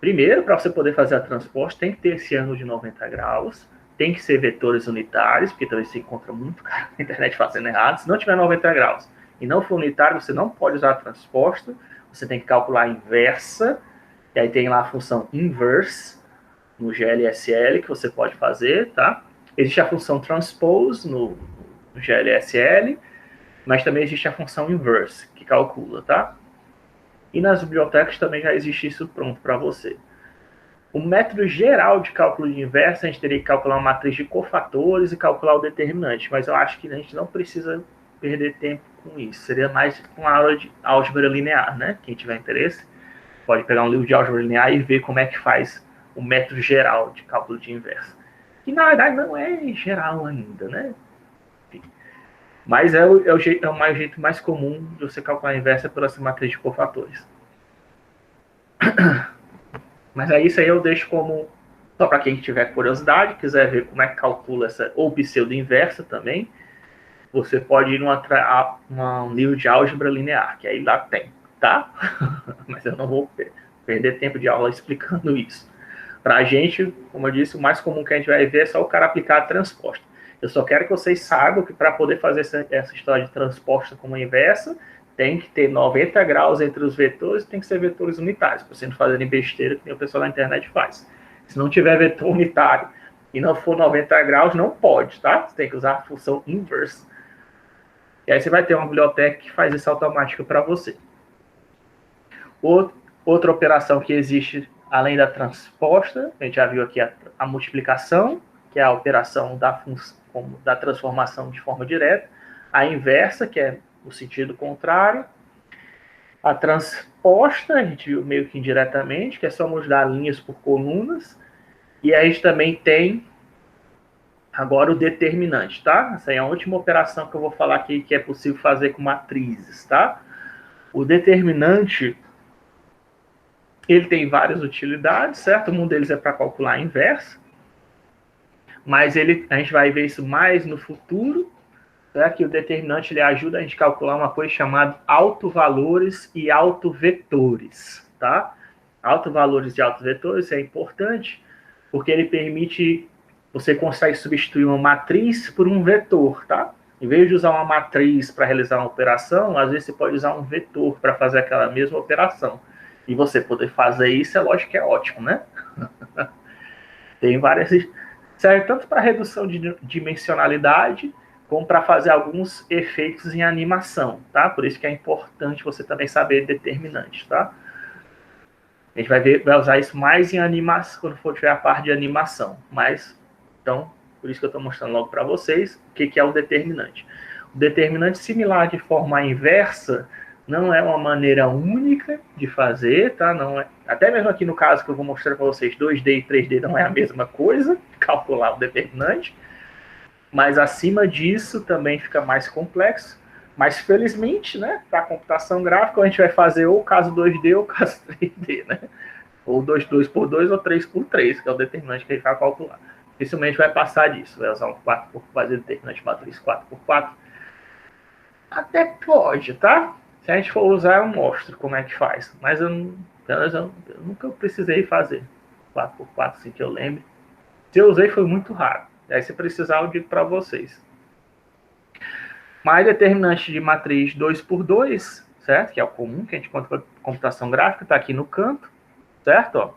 Speaker 1: primeiro, para você poder fazer a transposta, tem que ter esse ângulo de 90 graus, tem que ser vetores unitários, porque talvez você encontra muito cara na internet fazendo errado. Se não tiver 90 graus e não for unitário, você não pode usar a transposta, você tem que calcular a inversa, e aí tem lá a função inverse no GLSL que você pode fazer, tá? Existe a função transpose no GLSL, mas também existe a função inverse, que calcula, tá? E nas bibliotecas também já existe isso pronto para você. O método geral de cálculo de inversa, a gente teria que calcular uma matriz de cofatores e calcular o determinante, mas eu acho que a gente não precisa perder tempo com isso. Seria mais uma aula de álgebra linear, né? Quem tiver interesse, pode pegar um livro de álgebra linear e ver como é que faz o método geral de cálculo de inversa. Que, na verdade, não é geral ainda, né? Enfim. Mas é o jeito mais comum de você calcular a inversa pela matriz de cofatores. Mas aí isso aí eu deixo como só para quem tiver curiosidade, quiser ver como é que calcula essa ou pseudo-inversa também, você pode ir num livro de álgebra linear, que aí lá tem, tá? Mas eu não vou perder tempo de aula explicando isso. Para a gente, como eu disse, o mais comum que a gente vai ver é só o cara aplicar a transposta. Eu só quero que vocês saibam que para poder fazer essa história de transposta como inversa, tem que ter 90 graus entre os vetores e tem que ser vetores unitários, para vocês não fazerem besteira que nem o pessoal na internet faz. Se não tiver vetor unitário e não for 90 graus, não pode, tá? Você tem que usar a função inverse. E aí você vai ter uma biblioteca que faz isso automático para você. Outra operação que existe além da transposta, a gente já viu aqui a multiplicação, que é a operação da transformação de forma direta, a inversa, que é o sentido contrário, a transposta, a gente viu meio que indiretamente, que é só mudar linhas por colunas, e a gente também tem agora o determinante, tá? Essa aí é a última operação que eu vou falar aqui que é possível fazer com matrizes, tá? O determinante, ele tem várias utilidades, certo? Um deles é para calcular a inversa, mas a gente vai ver isso mais no futuro, certo? Que o determinante ele ajuda a gente a calcular uma coisa chamada autovalores e autovetores, tá? Autovalores e autovetores é importante porque ele permite, você consegue substituir uma matriz por um vetor, tá? Em vez de usar uma matriz para realizar uma operação, às vezes você pode usar um vetor para fazer aquela mesma operação. E você poder fazer isso, é lógico que é ótimo, né? Tem várias... Serve tanto para redução de dimensionalidade, como para fazer alguns efeitos em animação, tá? Por isso que é importante você também saber determinante, tá? A gente vai usar isso mais em animação, quando for tiver a parte de animação. Mas, então, por isso que eu estou mostrando logo para vocês o que é o determinante. O determinante similar de forma inversa não é uma maneira única de fazer, tá? Não é, até mesmo aqui no caso que eu vou mostrar para vocês, 2D e 3D não é a mesma coisa, calcular o determinante. Mas acima disso também fica mais complexo. Mas felizmente, né, para a computação gráfica, a gente vai fazer ou o caso 2D ou o caso 3D, né? Ou 2x2 ou 3x3, que é o determinante que a gente vai calcular. Dificilmente vai passar disso, vai usar um 4x, fazer determinante matriz 4x4. Até pode, tá? Se a gente for usar, eu mostro como é que faz. Mas eu nunca precisei fazer 4x4, assim que eu lembre. Se eu usei, foi muito raro. Aí, se precisar, eu digo para vocês. Mais determinante de matriz 2x2, certo? Que é o comum que a gente conta com a computação gráfica, está aqui no canto, certo? Ó,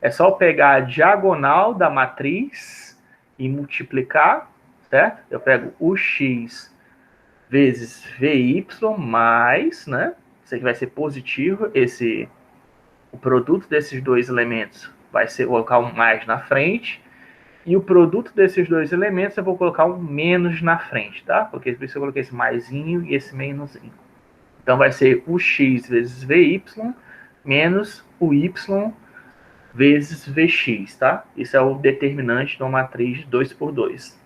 Speaker 1: é só pegar a diagonal da matriz e multiplicar, certo? Eu pego o x vezes vy mais, né? Isso aqui vai ser positivo, o produto desses dois elementos vai ser, vou colocar um mais na frente, e o produto desses dois elementos eu vou colocar um menos na frente, tá? Porque por isso eu coloquei esse maisinho e esse menusinho. Então vai ser o x vezes vy menos o y vezes vx, tá? Isso é o determinante de uma matriz 2x2.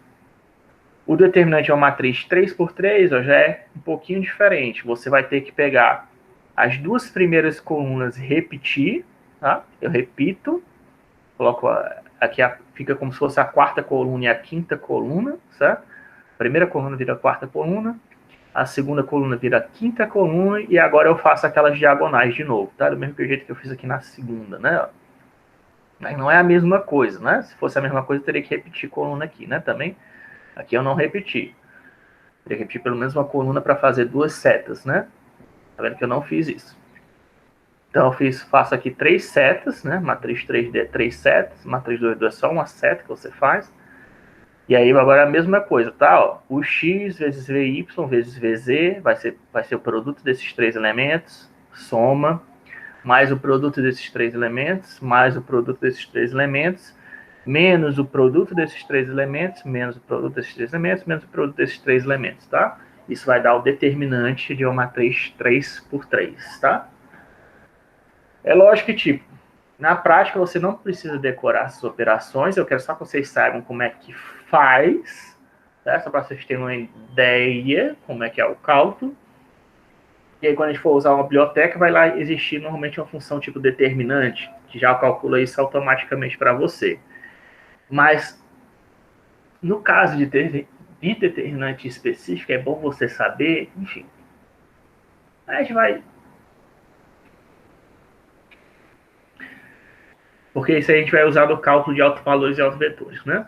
Speaker 1: O determinante de uma matriz 3x3 ó, já é um pouquinho diferente. Você vai ter que pegar as duas primeiras colunas e repetir, tá? Eu repito, coloco aqui fica como se fosse a quarta coluna e a quinta coluna, certo? A primeira coluna vira a quarta coluna, a segunda coluna vira a quinta coluna, e agora eu faço aquelas diagonais de novo, tá? Do mesmo jeito que eu fiz aqui na segunda, né? Mas não é a mesma coisa, né? Se fosse a mesma coisa, eu teria que repetir coluna aqui, né? Também, aqui eu não repeti. Teria que repetir pelo menos uma coluna para fazer duas setas, né? Tá vendo que eu não fiz isso? Então eu faço aqui 3 setas, né? Matriz 3D é 3 setas, matriz 2D é só uma seta que você faz. E aí agora é a mesma coisa, tá? Ó, o x vezes vy vezes vz vai ser o produto desses três elementos, soma, mais o produto desses três elementos, mais o produto desses três elementos, menos o produto desses três elementos, menos o produto desses três elementos, menos o produto desses três elementos, tá? Isso vai dar o determinante de uma matriz 3x3, tá? É lógico que, tipo, na prática você não precisa decorar essas operações, eu quero só que vocês saibam como é que faz, tá? Só para vocês terem uma ideia como é que é o cálculo. E aí quando a gente for usar uma biblioteca, vai lá existir normalmente uma função tipo determinante, que já calcula isso automaticamente para você. Mas, no caso de determinante específico, é bom você saber, enfim. A gente vai... Porque isso aí a gente vai usar no cálculo de autovalores e autovetores, né?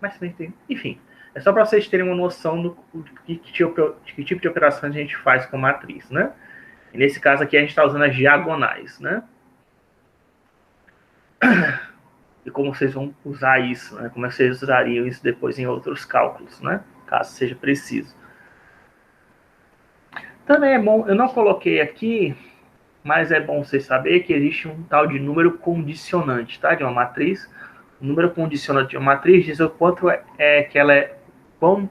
Speaker 1: Mas também tem... Enfim, é só para vocês terem uma noção do que tipo de operações a gente faz com matriz, né? E nesse caso aqui a gente está usando as diagonais, né? E como vocês vão usar isso, né? Como vocês usariam isso depois em outros cálculos, né? Caso seja preciso. Também é bom, eu não coloquei aqui, mas é bom você saber que existe um tal de número condicionante, tá? De uma matriz. O número condicionante de uma matriz diz o quanto que ela é quão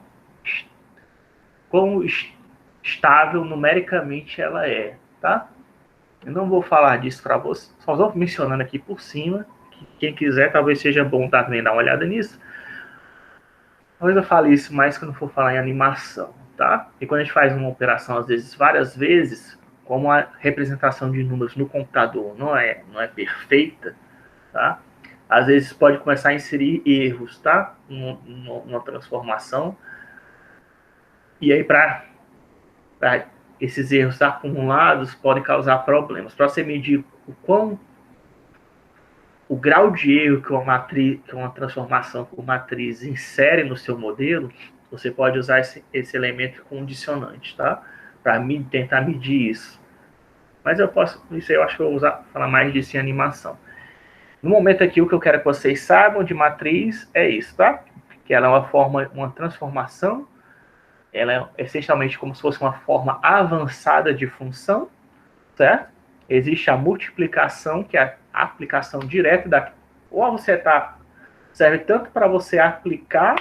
Speaker 1: estável numericamente ela é, tá? Eu não vou falar disso para você, só vou mencionando aqui por cima. Que quem quiser, talvez seja bom também dar uma olhada nisso. Talvez eu fale isso mais quando for falar em animação, tá? E quando a gente faz uma operação, às vezes, várias vezes, como a representação de números no computador não é perfeita, tá? Às vezes pode começar a inserir erros, tá? Numa transformação. E aí, para esses erros acumulados, podem causar problemas. Para você medir o grau de erro que uma transformação por matriz insere no seu modelo, você pode usar esse elemento condicionante, tá? Para tentar medir isso. Mas isso aí eu acho que eu vou falar mais disso em animação. No momento aqui, o que eu quero que vocês saibam de matriz é isso, tá? Que ela é uma transformação, ela é essencialmente como se fosse uma forma avançada de função, certo? Existe a multiplicação, que é a aplicação direta ou você serve tanto para você aplicar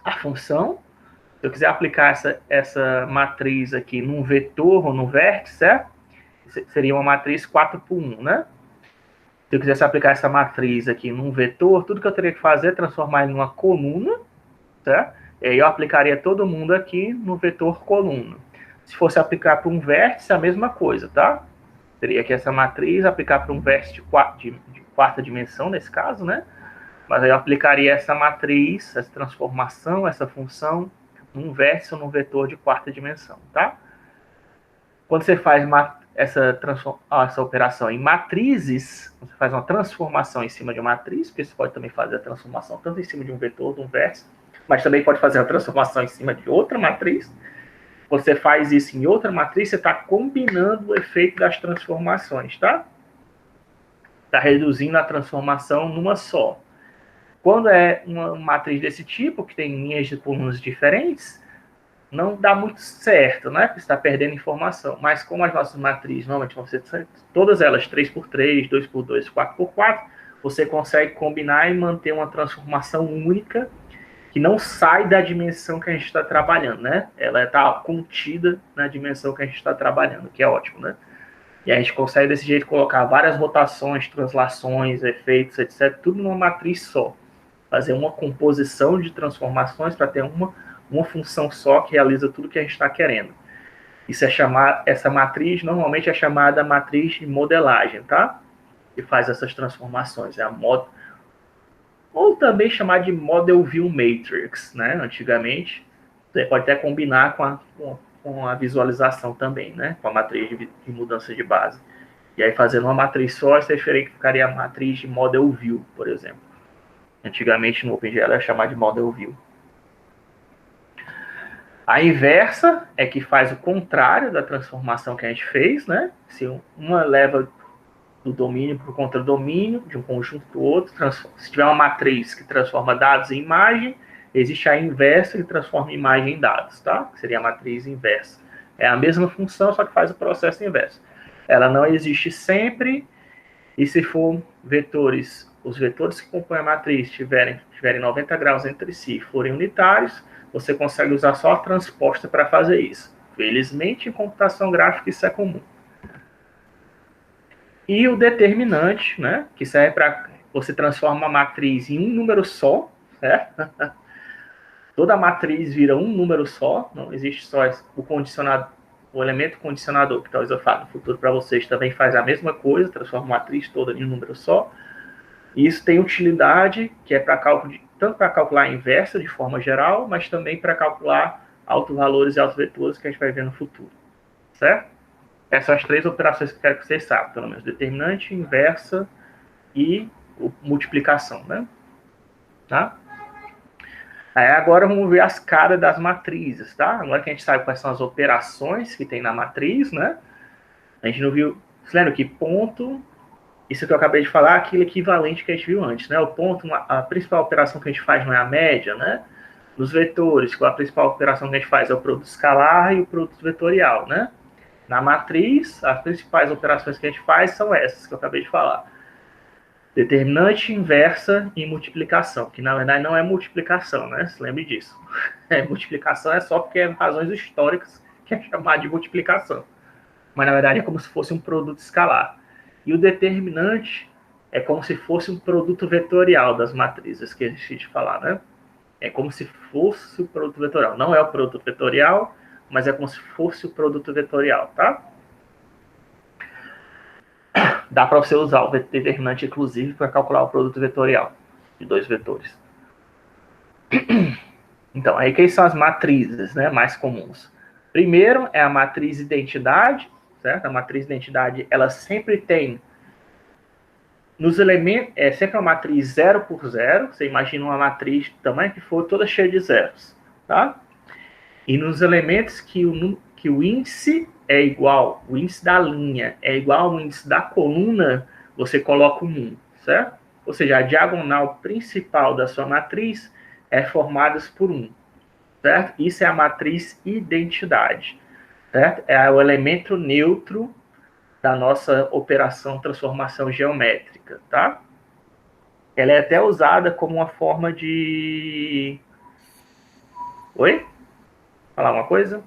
Speaker 1: a função. Se eu quiser aplicar essa matriz aqui num vetor ou num vértice, certo? Seria uma matriz 4x1, né? Se eu quisesse aplicar essa matriz aqui num vetor, tudo que eu teria que fazer é transformar em uma coluna, certo? E aí eu aplicaria todo mundo aqui no vetor coluna. Se fosse aplicar para um vértice, a mesma coisa, tá? Teria aqui essa matriz, aplicar para um vértice de quarta dimensão, nesse caso, né? Mas aí eu aplicaria essa matriz, essa transformação, essa função, num vértice ou num vetor de quarta dimensão, tá? Quando você faz essa operação em matrizes, você faz uma transformação em cima de uma matriz, porque você pode também fazer a transformação tanto em cima de um vetor, de um vértice, mas também pode fazer a transformação em cima de outra matriz. Você faz isso em outra matriz, você está combinando o efeito das transformações, tá? Está reduzindo a transformação numa só. Quando é uma matriz desse tipo, que tem linhas de colunas diferentes, não dá muito certo, né? Porque você está perdendo informação. Mas como as nossas matrizes, normalmente vão ser todas elas 3x3, 2x2, 4x4, você consegue combinar e manter uma transformação única que não sai da dimensão que a gente está trabalhando, né? Ela está contida na dimensão que a gente está trabalhando, que é ótimo, né? E a gente consegue, desse jeito, colocar várias rotações, translações, efeitos, etc., tudo numa matriz só. Fazer uma composição de transformações para ter uma função só que realiza tudo que a gente está querendo. Isso essa matriz normalmente é chamada matriz de modelagem, tá? Que faz essas transformações. É a ou também chamar de Model View Matrix, né? Antigamente, você pode até combinar com a visualização também, né? Com a matriz de mudança de base. E aí, fazendo uma matriz só, você ficaria a matriz de Model View, por exemplo. Antigamente, no OpenGL, era chamada de Model View. A inversa é que faz o contrário da transformação que a gente fez, né? Se uma leva do domínio para o contradomínio, de um conjunto para o outro. Se tiver uma matriz que transforma dados em imagem, existe a inversa que transforma imagem em dados, tá? Que seria a matriz inversa. É a mesma função, só que faz o processo inverso. Ela não existe sempre, e se for vetores, os vetores que compõem a matriz tiverem 90 graus entre si, forem unitários, você consegue usar só a transposta para fazer isso. Felizmente, em computação gráfica, isso é comum. E o determinante, né, que serve para você transformar a matriz em um número só, certo? Toda matriz vira um número só, não existe só o elemento condicionador, que talvez eu fale no futuro para vocês, também faz a mesma coisa, transforma a matriz toda em um número só. E isso tem utilidade, que é para tanto para calcular a inversa de forma geral, mas também para calcular autovalores e autovetores que a gente vai ver no futuro, certo? Essas são as três operações que eu quero que vocês saibam, pelo menos. Determinante, inversa e multiplicação, né? Tá? Aí agora vamos ver as caras das matrizes, tá? Agora que a gente sabe quais são as operações que tem na matriz, né? A gente não viu... Você lembra que ponto... Isso que eu acabei de falar, aquilo equivalente que a gente viu antes, né? O ponto, a principal operação que a gente faz não é a média, né? Nos vetores, a principal operação que a gente faz é o produto escalar e o produto vetorial, né? Na matriz, as principais operações que a gente faz são essas que eu acabei de falar. Determinante, inversa e multiplicação, que na verdade não é multiplicação, né? Se lembre disso. Multiplicação é só porque é razões históricas que é chamado de multiplicação. Mas na verdade é como se fosse um produto escalar. E o determinante é como se fosse um produto vetorial das matrizes que a gente falar, né? É como se fosse o produto vetorial. Não é o produto vetorial, mas é como se fosse o produto vetorial, tá? Dá para você usar o determinante, inclusive, para calcular o produto vetorial de dois vetores. Então, aí quem são as matrizes, né, mais comuns? Primeiro é a matriz identidade, certo? A matriz identidade, ela sempre tem nos elementos, é sempre uma matriz 0 por 0. Você imagina uma matriz do tamanho que for, toda cheia de zeros, tá? E nos elementos que o índice é igual, o índice da linha é igual ao índice da coluna, você coloca um 1, certo? Ou seja, a diagonal principal da sua matriz é formada por 1, certo? Isso é a matriz identidade, certo? É o elemento neutro da nossa operação transformação geométrica, tá? Ela é até usada como uma forma de... Oi? Falar uma coisa?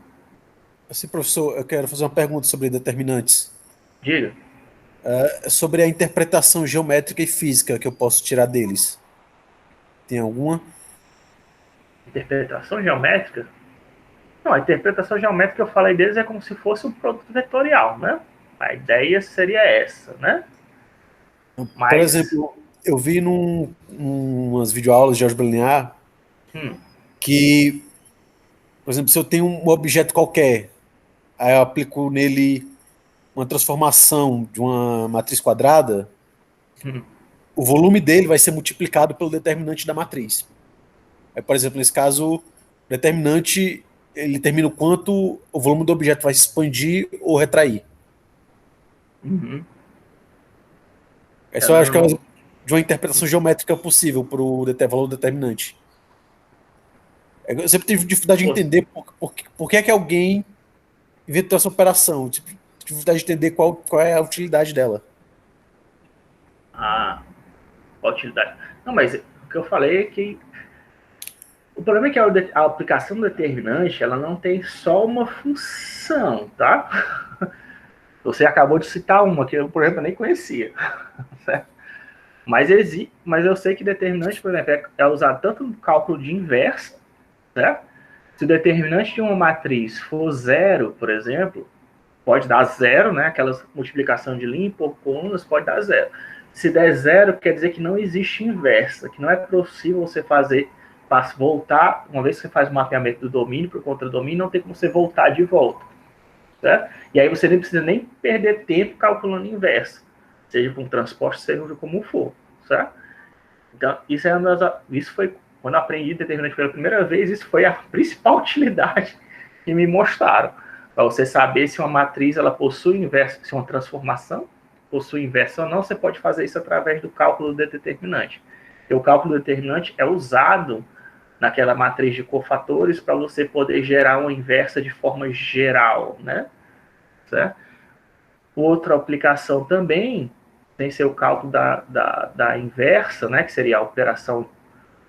Speaker 2: Assim, professor, eu quero fazer uma pergunta sobre determinantes.
Speaker 1: Diga.
Speaker 2: Sobre a interpretação geométrica e física que eu posso tirar deles. Tem alguma?
Speaker 1: Interpretação geométrica? Não, a interpretação geométrica que eu falei deles é como se fosse um produto vetorial, né? A ideia seria essa, né?
Speaker 2: Por
Speaker 1: Mas,
Speaker 2: exemplo, eu vi umas videoaulas de álgebra linear
Speaker 1: hum,
Speaker 2: que, por exemplo, se eu tenho um objeto qualquer, aí eu aplico nele uma transformação de uma matriz quadrada,
Speaker 1: hum,
Speaker 2: o volume dele vai ser multiplicado pelo determinante da matriz. Aí, por exemplo, nesse caso, o determinante ele determina o quanto o volume do objeto vai se expandir ou retrair.
Speaker 1: uhum.
Speaker 2: Essa eu
Speaker 1: Eu
Speaker 2: acho que é
Speaker 1: não,
Speaker 2: de uma interpretação geométrica possível para o valor determinante. Eu sempre tive dificuldade de entender por que é que alguém inventou essa operação. Tipo, dificuldade de entender qual é a utilidade dela.
Speaker 1: a utilidade. Não, mas o que eu falei é que o problema é que a aplicação determinante ela não tem só uma função, tá? Você acabou de citar uma que eu, por exemplo, nem conhecia, certo? Mas eu sei que determinante, por exemplo, é usado tanto no cálculo de inversa, certo? Se o determinante de uma matriz for zero, por exemplo, pode dar zero, né? Aquela multiplicação de linha por colunas pode dar zero. Se der zero, quer dizer que não existe inversa, que não é possível você fazer, voltar, uma vez que você faz o mapeamento do domínio para o contradomínio, não tem como você voltar de volta, certo? E aí você nem precisa nem perder tempo calculando inversa, seja com transporte, seja como for, certo? Então, isso foi, quando eu aprendi determinante pela primeira vez, isso foi a principal utilidade que me mostraram. Para você saber se uma matriz ela possui inverso, se uma transformação possui inverso ou não, você pode fazer isso através do cálculo do determinante. E o cálculo determinante é usado naquela matriz de cofatores para você poder gerar uma inversa de forma geral, né? Certo? Outra aplicação também tem ser o cálculo da inversa, né? Que seria a operação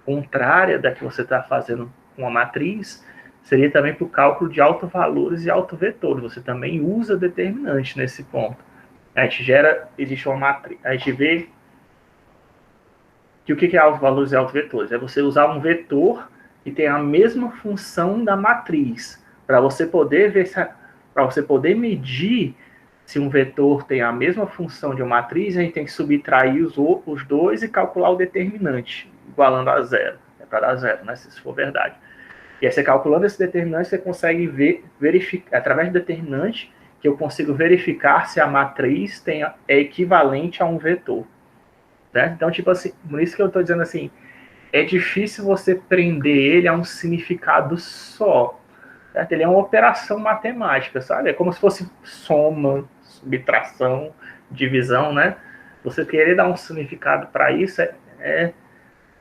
Speaker 1: contrária da que você está fazendo com a matriz, seria também para o cálculo de autovalores e autovetores. Você também usa determinante nesse ponto. A gente gera, existe uma matriz, a gente vê que o que é autovalores e autovetores? É você usar um vetor que tem a mesma função da matriz, para você poder ver para você poder medir se um vetor tem a mesma função de uma matriz, a gente tem que subtrair os dois e calcular o determinante, igualando a zero. É para dar zero, né? Se isso for verdade. E aí, você calculando esse determinante, você consegue verificar, através do determinante, que eu consigo verificar se a matriz é equivalente a um vetor. Né? Então, tipo assim, por isso que eu estou dizendo assim, é difícil você prender ele a um significado só. Certo? Ele é uma operação matemática, sabe? É como se fosse soma, subtração, divisão, né? Você querer dar um significado para isso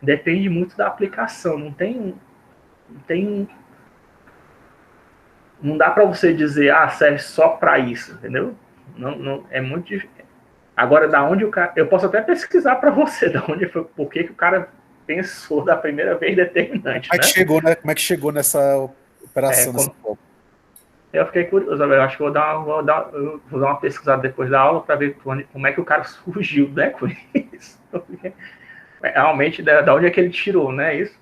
Speaker 1: depende muito da aplicação. Não tem não dá para você dizer, serve só para isso, entendeu? Não, é muito difícil. Agora, da onde o cara. Eu posso até pesquisar para você, da onde foi, por que o cara pensou da primeira vez determinante,
Speaker 2: Como é que
Speaker 1: né?
Speaker 2: chegou, né? Como é que chegou nessa
Speaker 1: É,
Speaker 2: operação, nessa forma?
Speaker 1: eu fiquei curioso, eu acho que vou dar uma pesquisada depois da aula para ver como é que o cara surgiu, né, com isso. Realmente, da onde é que ele tirou, né, isso.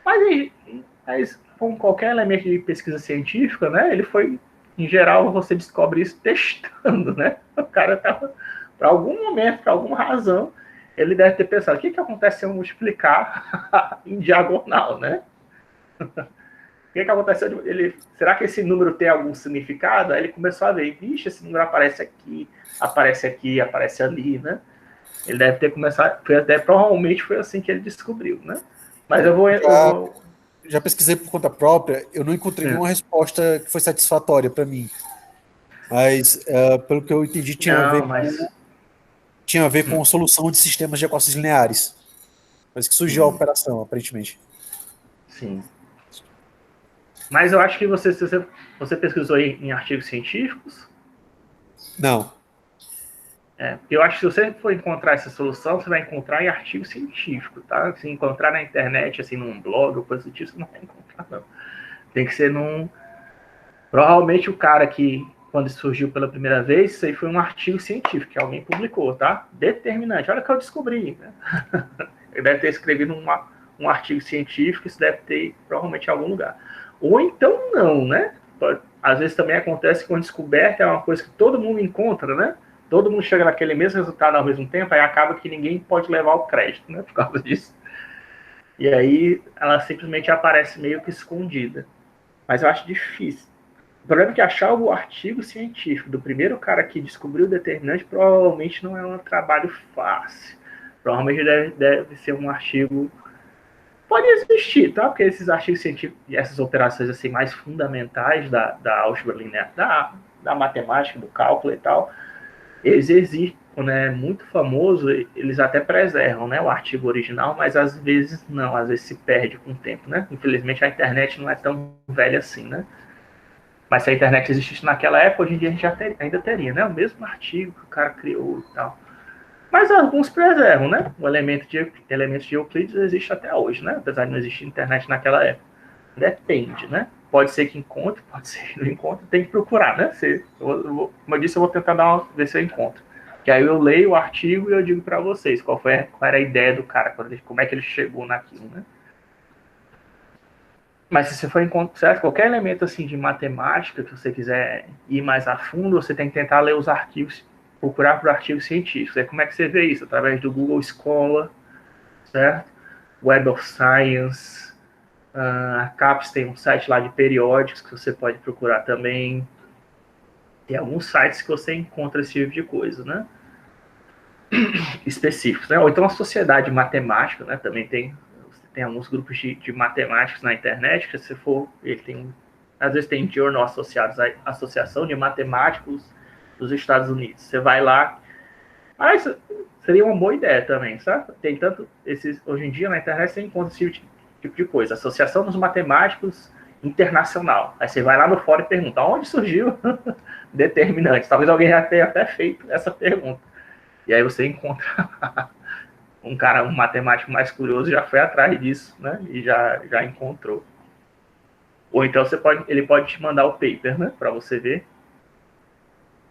Speaker 1: Mas com qualquer elemento de pesquisa científica, né, ele foi, em geral, você descobre isso testando, né. O cara estava, para algum momento, por alguma razão, ele deve ter pensado, o que acontece se eu multiplicar em diagonal, né? O que aconteceu? Será que esse número tem algum significado? Aí ele começou a ver, vixe, esse número aparece aqui, aparece ali, né? Ele deve ter começado, provavelmente foi assim que ele descobriu, né? Mas
Speaker 2: Já, já pesquisei por conta própria, eu não encontrei nenhuma resposta que foi satisfatória para mim. Mas, pelo que eu entendi,
Speaker 1: Não, mas
Speaker 2: tinha a ver com solução de sistemas de equações lineares. Mas que surgiu a
Speaker 1: sim,
Speaker 2: operação, aparentemente.
Speaker 1: sim. Mas eu acho que você pesquisou em artigos científicos.
Speaker 2: Não.
Speaker 1: Eu acho que se você for encontrar essa solução, você vai encontrar em artigo científico, tá? Se encontrar na internet, assim, num blog ou coisa do tipo, você não vai encontrar, não. Tem que ser num. Provavelmente o cara que, quando surgiu pela primeira vez, isso aí foi um artigo científico que alguém publicou, tá? Determinante. Olha o que eu descobri, né? Ele deve ter escrevido um artigo científico, isso deve ter provavelmente em algum lugar. Ou então não, né? Às vezes também acontece que uma descoberta é uma coisa que todo mundo encontra, né? Todo mundo chega naquele mesmo resultado ao mesmo tempo, aí acaba que ninguém pode levar o crédito, né? Por causa disso. E aí ela simplesmente aparece meio que escondida. Mas eu acho difícil. O problema é que achar o artigo científico do primeiro cara que descobriu o determinante provavelmente não é um trabalho fácil. Provavelmente deve ser um artigo. Pode existir, tá? Porque esses artigos científicos e essas operações assim, mais fundamentais da álgebra linear, da matemática, do cálculo e tal, eles existem. Quando é muito famoso, eles até preservam, né, o artigo original, mas às vezes não, às vezes se perde com o tempo, né? Infelizmente a internet não é tão velha assim, né? Mas se a internet existisse naquela época, hoje em dia a gente ainda teria, né? O mesmo artigo que o cara criou e tal. Mas alguns preservam, né? O elementos de Euclides existe até hoje, né? Apesar de não existir internet naquela época. Depende, né? Pode ser que encontre, pode ser que não encontre, tem que procurar, né? Como eu disse, eu vou tentar ver se eu encontro. Que aí eu leio o artigo e eu digo para vocês qual era a ideia do cara, como é que ele chegou naquilo, né? Mas se você for encontrar qualquer elemento assim de matemática que você quiser ir mais a fundo, você tem que tentar ler os artigos, procurar por artigos científicos. Aí como é que você vê isso? Através do Google Scholar, certo? Web of Science, a CAPES tem um site lá de periódicos que você pode procurar também. Tem alguns sites que você encontra esse tipo de coisa, né? Específicos, né? Ou então a sociedade matemática, né? Também tem alguns grupos de matemáticos na internet que se for, ele tem, às vezes tem journal associados à Associação de Matemáticos dos Estados Unidos. Você vai lá, isso seria uma boa ideia também, sabe? Tem tanto hoje em dia na internet você encontra esse tipo de coisa, Associação dos Matemáticos Internacional. Aí você vai lá no fórum e pergunta, onde surgiu determinante? Talvez alguém já tenha até feito essa pergunta. E aí você encontra um matemático mais curioso já foi atrás disso, né? E já encontrou. Ou então ele pode te mandar o paper, né? Para você ver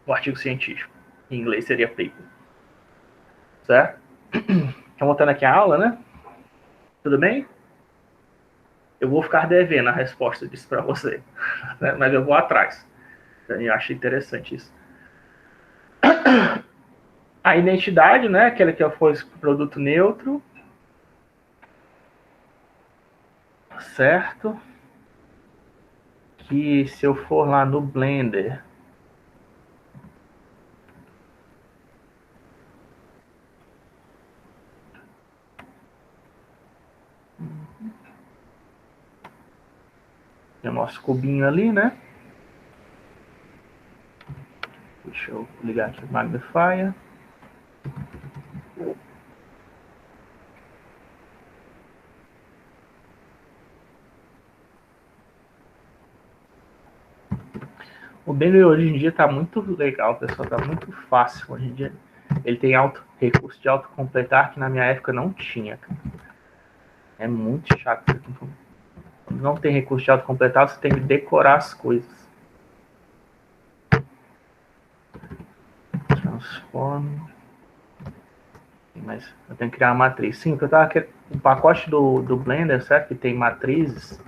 Speaker 1: o artigo científico. Em inglês seria paper. Certo? Então, voltando aqui a aula, né? Tudo bem? Eu vou ficar devendo a resposta disso para você, né? Mas eu vou atrás. Eu acho interessante isso. A identidade, né? Aquela que foi produto neutro. Certo? Que se eu for lá no Blender, tem o nosso cubinho ali, né? Deixa eu ligar aqui o Magnifier. O Blender hoje em dia tá muito legal, pessoal, tá muito fácil hoje em dia. Ele tem recurso de autocompletar que na minha época não tinha, cara. É muito chato. Quando não tem recurso de autocompletar, você tem que decorar as coisas. Transform. Mas eu tenho que criar uma matriz. Sim, eu tava querendo. O pacote do Blender, certo? Que tem matrizes,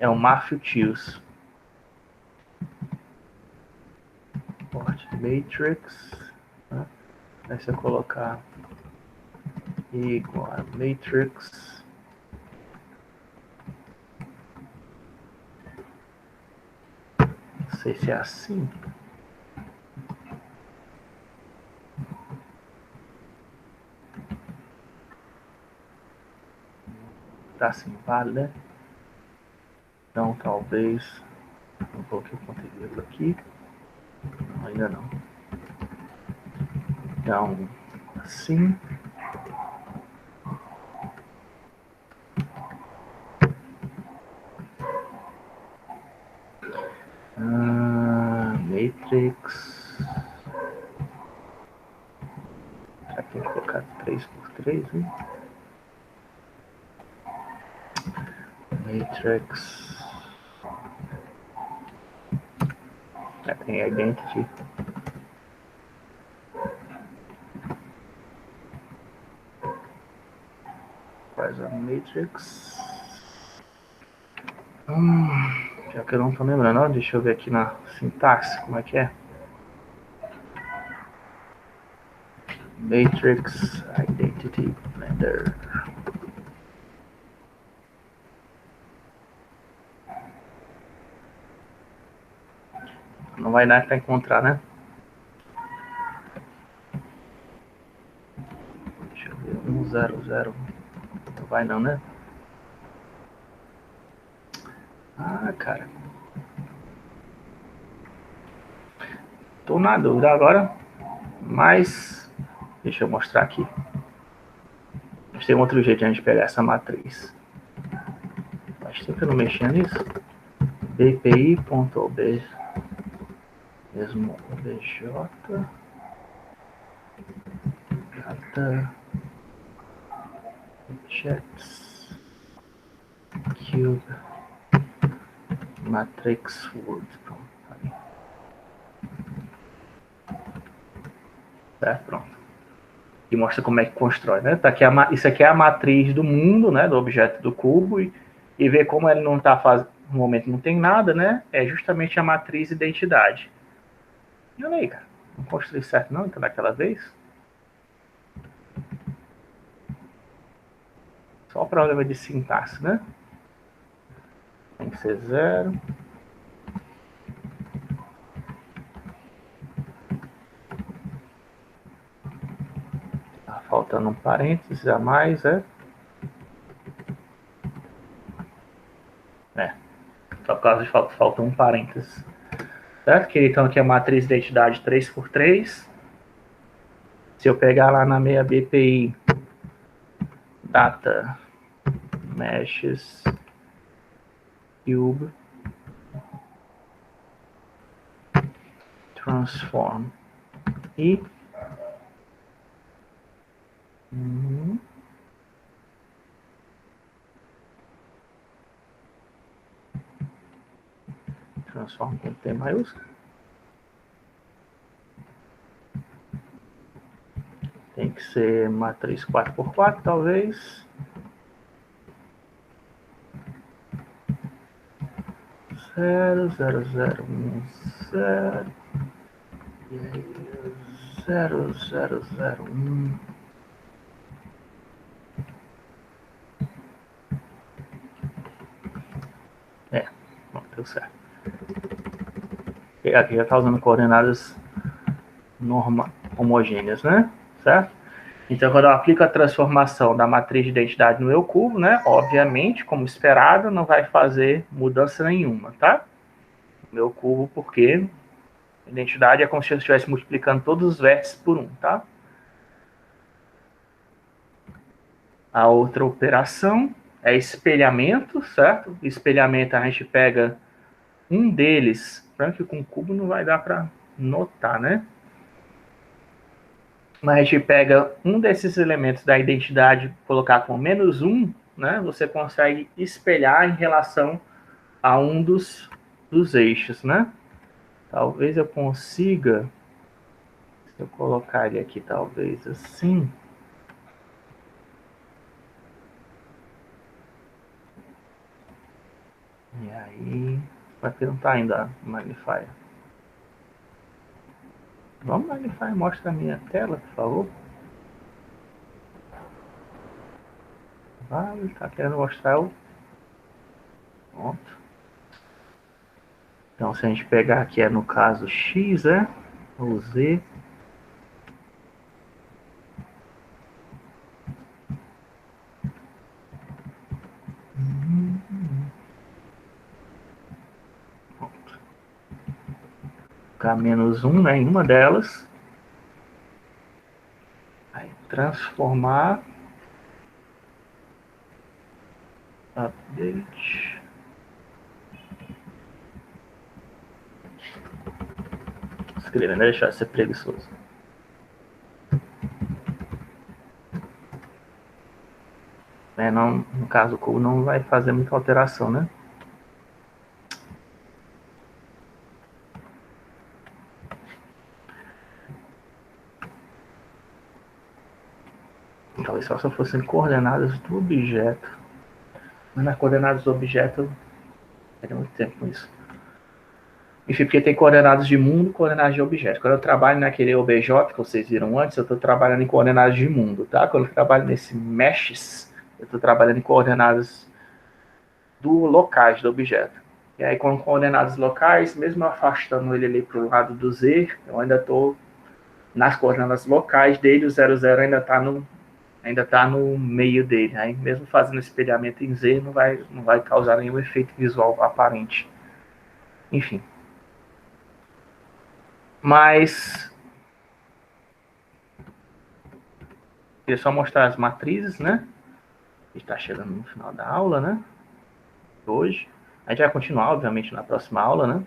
Speaker 1: é o Matrix. Matrix. Né? Aí você colocar igual a Matrix. Não sei se é assim. Tá assim, vale, né? Então, talvez. Eu coloquei o conteúdo aqui. Não, ainda não. Então, assim. Matrix. Será que eu vou colocar 3x3, hein? Matrix. Tem Identity. Faz a Matrix. Já que eu não tô lembrando, ó, deixa eu ver aqui na sintaxe como é que é. Matrix Identity Blender. Não vai dar para encontrar, né? Deixa eu ver, 100. Não vai não, né? Ah, cara. Tô na dúvida agora, mas deixa eu mostrar aqui. Mas tem outro jeito de a gente pegar essa matriz. Faz tempo que eu não mexia nisso. bpi.ob mesmo obj data objects cube matrix word. Certo? Pronto. E mostra como é que constrói, né? Tá aqui isso aqui é a matriz do mundo, né? Do objeto do cubo e ver como ele não está fazendo, no momento não tem nada, né? É justamente a matriz identidade. E olha aí, cara. Não construí certo não, então daquela vez. Só o problema de sintaxe, né? Tem que ser 0. Tá faltando um parênteses a mais, é? Só por causa de falta um parênteses. Certo? Que então aqui é a matriz de identidade 3x3. Se eu pegar lá na minha BPI data meshes cube transform e transform com T maiúsculo. Tem que ser matriz 4x4, talvez. 0, 0, 0, 1, 0. E aí, 0, 0, 0, 1. Não deu certo. E aqui já está usando coordenadas homogêneas, né? Certo? Então, quando eu aplico a transformação da matriz de identidade no meu cubo, né? Obviamente, como esperado, não vai fazer mudança nenhuma, tá? Meu cubo, porque a identidade é como se eu estivesse multiplicando todos os vértices por 1, tá? A outra operação é espelhamento, certo? Espelhamento, a gente pega um deles Branco que com cubo não vai dar para notar, né? Mas a gente pega um desses elementos da identidade, colocar com -1, né? Você consegue espelhar em relação a um dos eixos, né? Talvez eu consiga, se eu colocar ele aqui, talvez assim. E aí, vai perguntar ainda Magnifier. Vamos, Magnifier, mostra a minha tela, por favor. Ah, ele está querendo mostrar o... Pronto. Então, se a gente pegar aqui, é no caso X, ou Z. Pronto. Colocar -1, né, em uma delas. Aí, transformar. Update. Escrevendo, né? Deixar de ser preguiçoso. Não, no caso, o cubo não vai fazer muita alteração, né? Talvez só fossem coordenadas do objeto. Mas nas coordenadas do objeto, eu perdi muito tempo com isso. Enfim, porque tem coordenadas de mundo e coordenadas de objeto. Quando eu trabalho naquele OBJ que vocês viram antes, eu estou trabalhando em coordenadas de mundo, tá? Quando eu trabalho nesse meshes, eu estou trabalhando em coordenadas locais do objeto. E aí, com coordenadas locais, mesmo afastando ele ali para o lado do Z, eu ainda estou nas coordenadas locais dele, o 00 ainda está no meio dele. Aí, mesmo fazendo espelhamento em Z, não vai causar nenhum efeito visual aparente. Enfim. Mas queria só mostrar as matrizes, né? A gente está chegando no final da aula, né? Hoje. A gente vai continuar, obviamente, na próxima aula, né?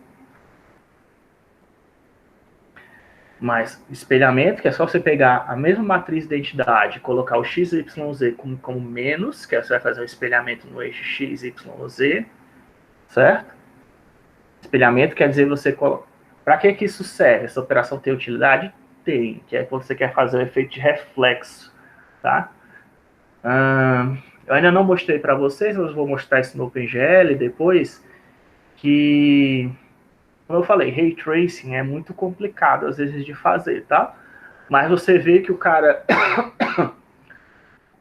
Speaker 1: Mas espelhamento, que é só você pegar a mesma matriz de identidade, colocar o XYZ como menos, que é você vai fazer um espelhamento no eixo XYZ, certo? Espelhamento quer dizer você... Para que isso serve? Essa operação tem utilidade? Tem, que é quando você quer fazer o efeito de reflexo, tá? Eu ainda não mostrei para vocês, mas vou mostrar isso no OpenGL depois, que, como eu falei, Ray Tracing é muito complicado às vezes de fazer, tá? Mas você vê que o cara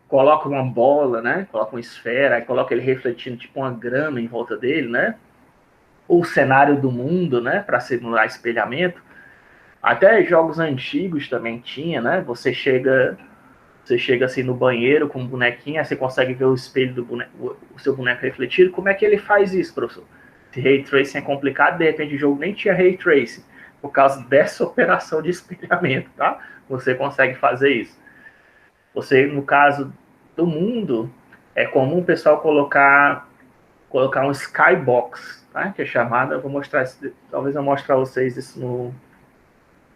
Speaker 1: coloca uma bola, né? Coloca uma esfera, aí coloca ele refletindo tipo uma grama em volta dele, né? Ou o cenário do mundo, né? Para simular espelhamento. Até jogos antigos também tinha, né? Você chega assim no banheiro com um bonequinho, aí você consegue ver o espelho do boneco, o seu boneco refletido. Como é que ele faz isso, professor? Se Ray Tracing é complicado, de repente o jogo nem tinha Ray Tracing, por causa dessa operação de espelhamento, tá? Você consegue fazer isso. Você, no caso do mundo, é comum o pessoal colocar um skybox, tá? Que é chamada, eu vou mostrar isso, talvez eu mostre para vocês isso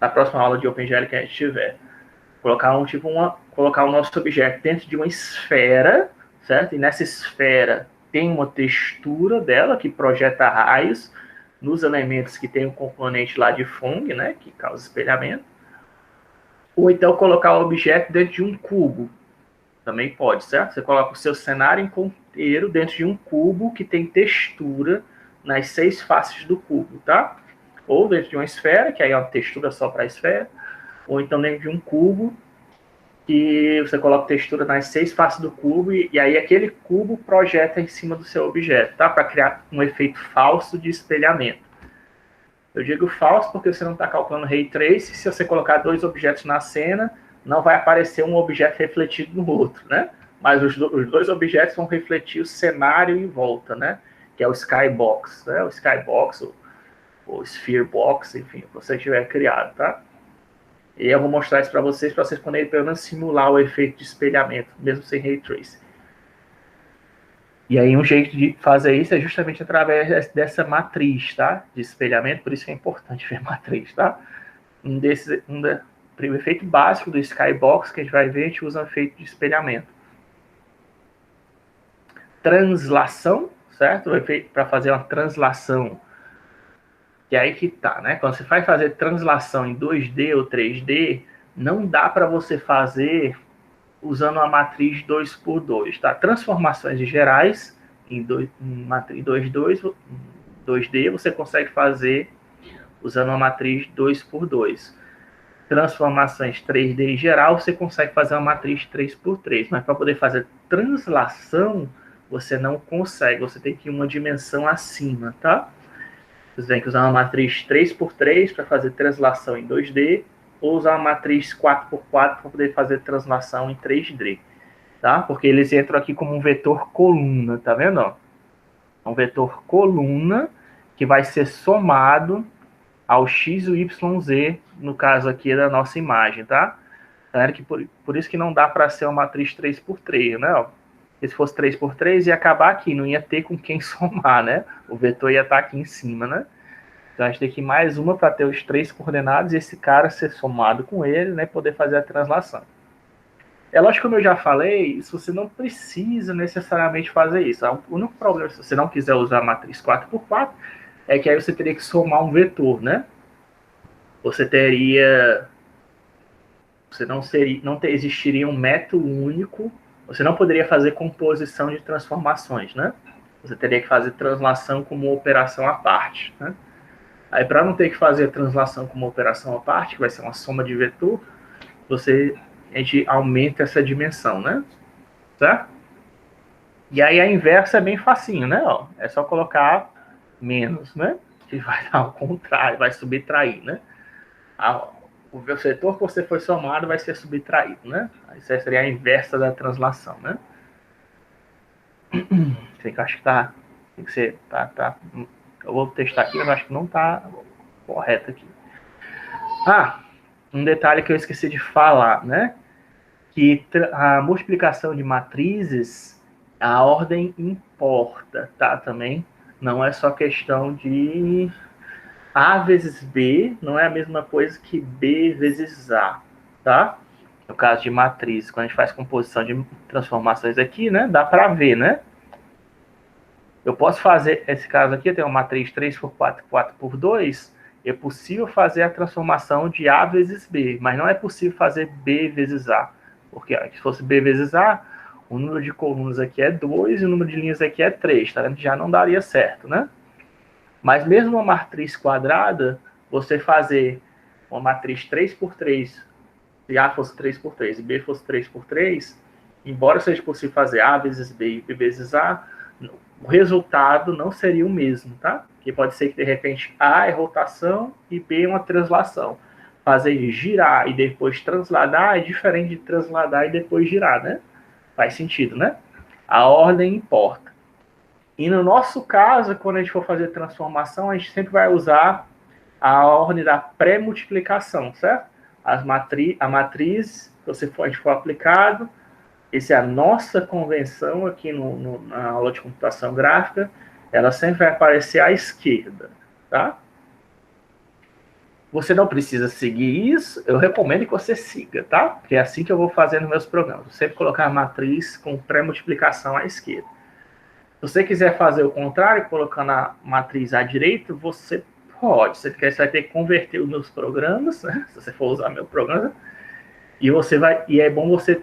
Speaker 1: na próxima aula de OpenGL que a gente tiver. Colocar colocar o nosso objeto dentro de uma esfera, certo? E nessa esfera tem uma textura dela que projeta raios nos elementos que tem o componente lá de Phong, né? Que causa espelhamento. Ou então colocar o objeto dentro de um cubo. Também pode, certo? Você coloca o seu cenário inteiro dentro de um cubo que tem textura nas 6 faces do cubo, tá? Ou dentro de uma esfera, que aí é uma textura só para a esfera, ou então dentro de um cubo que você coloca textura nas 6 faces do cubo e aí aquele cubo projeta em cima do seu objeto, tá? Para criar um efeito falso de espelhamento. Eu digo falso porque você não está calculando Ray Tracing. Se você colocar 2 objetos na cena, não vai aparecer um objeto refletido no outro, né? Mas os 2 objetos vão refletir o cenário em volta, né? Que é o Skybox, né? O Skybox, ou Sphere Box, enfim, o que você tiver criado, tá? E eu vou mostrar isso para vocês poderem pelo menos simular o efeito de espelhamento, mesmo sem Ray Tracing. E aí um jeito de fazer isso é justamente através dessa matriz, tá? De espelhamento, por isso que é importante ver matriz, tá? O efeito básico do Skybox que a gente vai ver, a gente usa um efeito de espelhamento. Translação, certo? O efeito para fazer uma translação. E aí que tá, né? Quando você vai fazer translação em 2D ou 3D, não dá para você fazer usando uma matriz 2x2, tá? Transformações gerais em 2D você consegue fazer usando uma matriz 2x2. Transformações 3D em geral, você consegue fazer uma matriz 3x3, mas para poder fazer translação, você não consegue, você tem que ir uma dimensão acima, tá? Você tem que usar uma matriz 3x3 para fazer translação em 2D, ou usar uma matriz 4x4 para poder fazer translação em 3D, tá? Porque eles entram aqui como um vetor coluna, tá vendo? Ó? Um vetor coluna que vai ser somado ao x e y, z, no caso aqui da nossa imagem, tá? Tá que por isso que não dá para ser uma matriz 3x3, né? Ó, se fosse 3x3 ia acabar aqui, não ia ter com quem somar, né? O vetor ia estar aqui em cima, né? Então a gente tem que ir mais uma para ter os 3 coordenados e esse cara ser somado com ele, né? Poder fazer a translação. É lógico, como eu já falei, isso você não precisa necessariamente fazer isso. O único problema, se você não quiser usar a matriz 4x4, é que aí você teria que somar um vetor, né? Você teria... existiria um método único, você não poderia fazer composição de transformações, né? Você teria que fazer translação como operação à parte, né? Aí, para não ter que fazer a translação como operação à parte, que vai ser uma soma de vetor, a gente aumenta essa dimensão, né? Certo? E aí a inversa é bem facinho, né? Ó, é só colocar menos, né? Que vai dar o contrário, vai subtrair, né? O vetor que você foi somado vai ser subtraído, né? Isso aí seria a inversa da translação, né? Sei que acho que tá... Tem que ser... Tá. Eu vou testar aqui, mas acho que não tá correto aqui. Um detalhe que eu esqueci de falar, né? Que a multiplicação de matrizes, a ordem importa, tá? Também não é só questão de A vezes B, não é a mesma coisa que B vezes A, tá? No caso de matriz, quando a gente faz composição de transformações aqui, né? Dá para ver, né? Eu posso fazer, esse caso aqui, eu tenho uma matriz 3x4, 4x2, é possível fazer a transformação de A vezes B, mas não é possível fazer B vezes A. Porque ó, se fosse B vezes A, o número de colunas aqui é 2 e o número de linhas aqui é 3, tá vendo? Já não daria certo, né? Mas mesmo uma matriz quadrada, você fazer uma matriz 3x3, se A fosse 3x3 e B fosse 3x3, embora seja possível fazer A vezes B e B vezes A, o resultado não seria o mesmo, tá? Porque pode ser que, de repente, A é rotação e B é uma translação. Fazer girar e depois transladar é diferente de transladar e depois girar, né? Faz sentido, né? A ordem importa. E no nosso caso, quando a gente for fazer transformação, a gente sempre vai usar a ordem da pré-multiplicação, certo? A matriz, se a gente for aplicado, essa é a nossa convenção aqui na aula de computação gráfica, ela sempre vai aparecer à esquerda, tá? Você não precisa seguir isso, eu recomendo que você siga, tá? Porque é assim que eu vou fazer nos meus programas. Eu sempre colocar a matriz com pré-multiplicação à esquerda. Se você quiser fazer o contrário, colocando a matriz à direita, você pode. Você vai ter que converter os meus programas, né? Se você for usar meu programa. E é bom você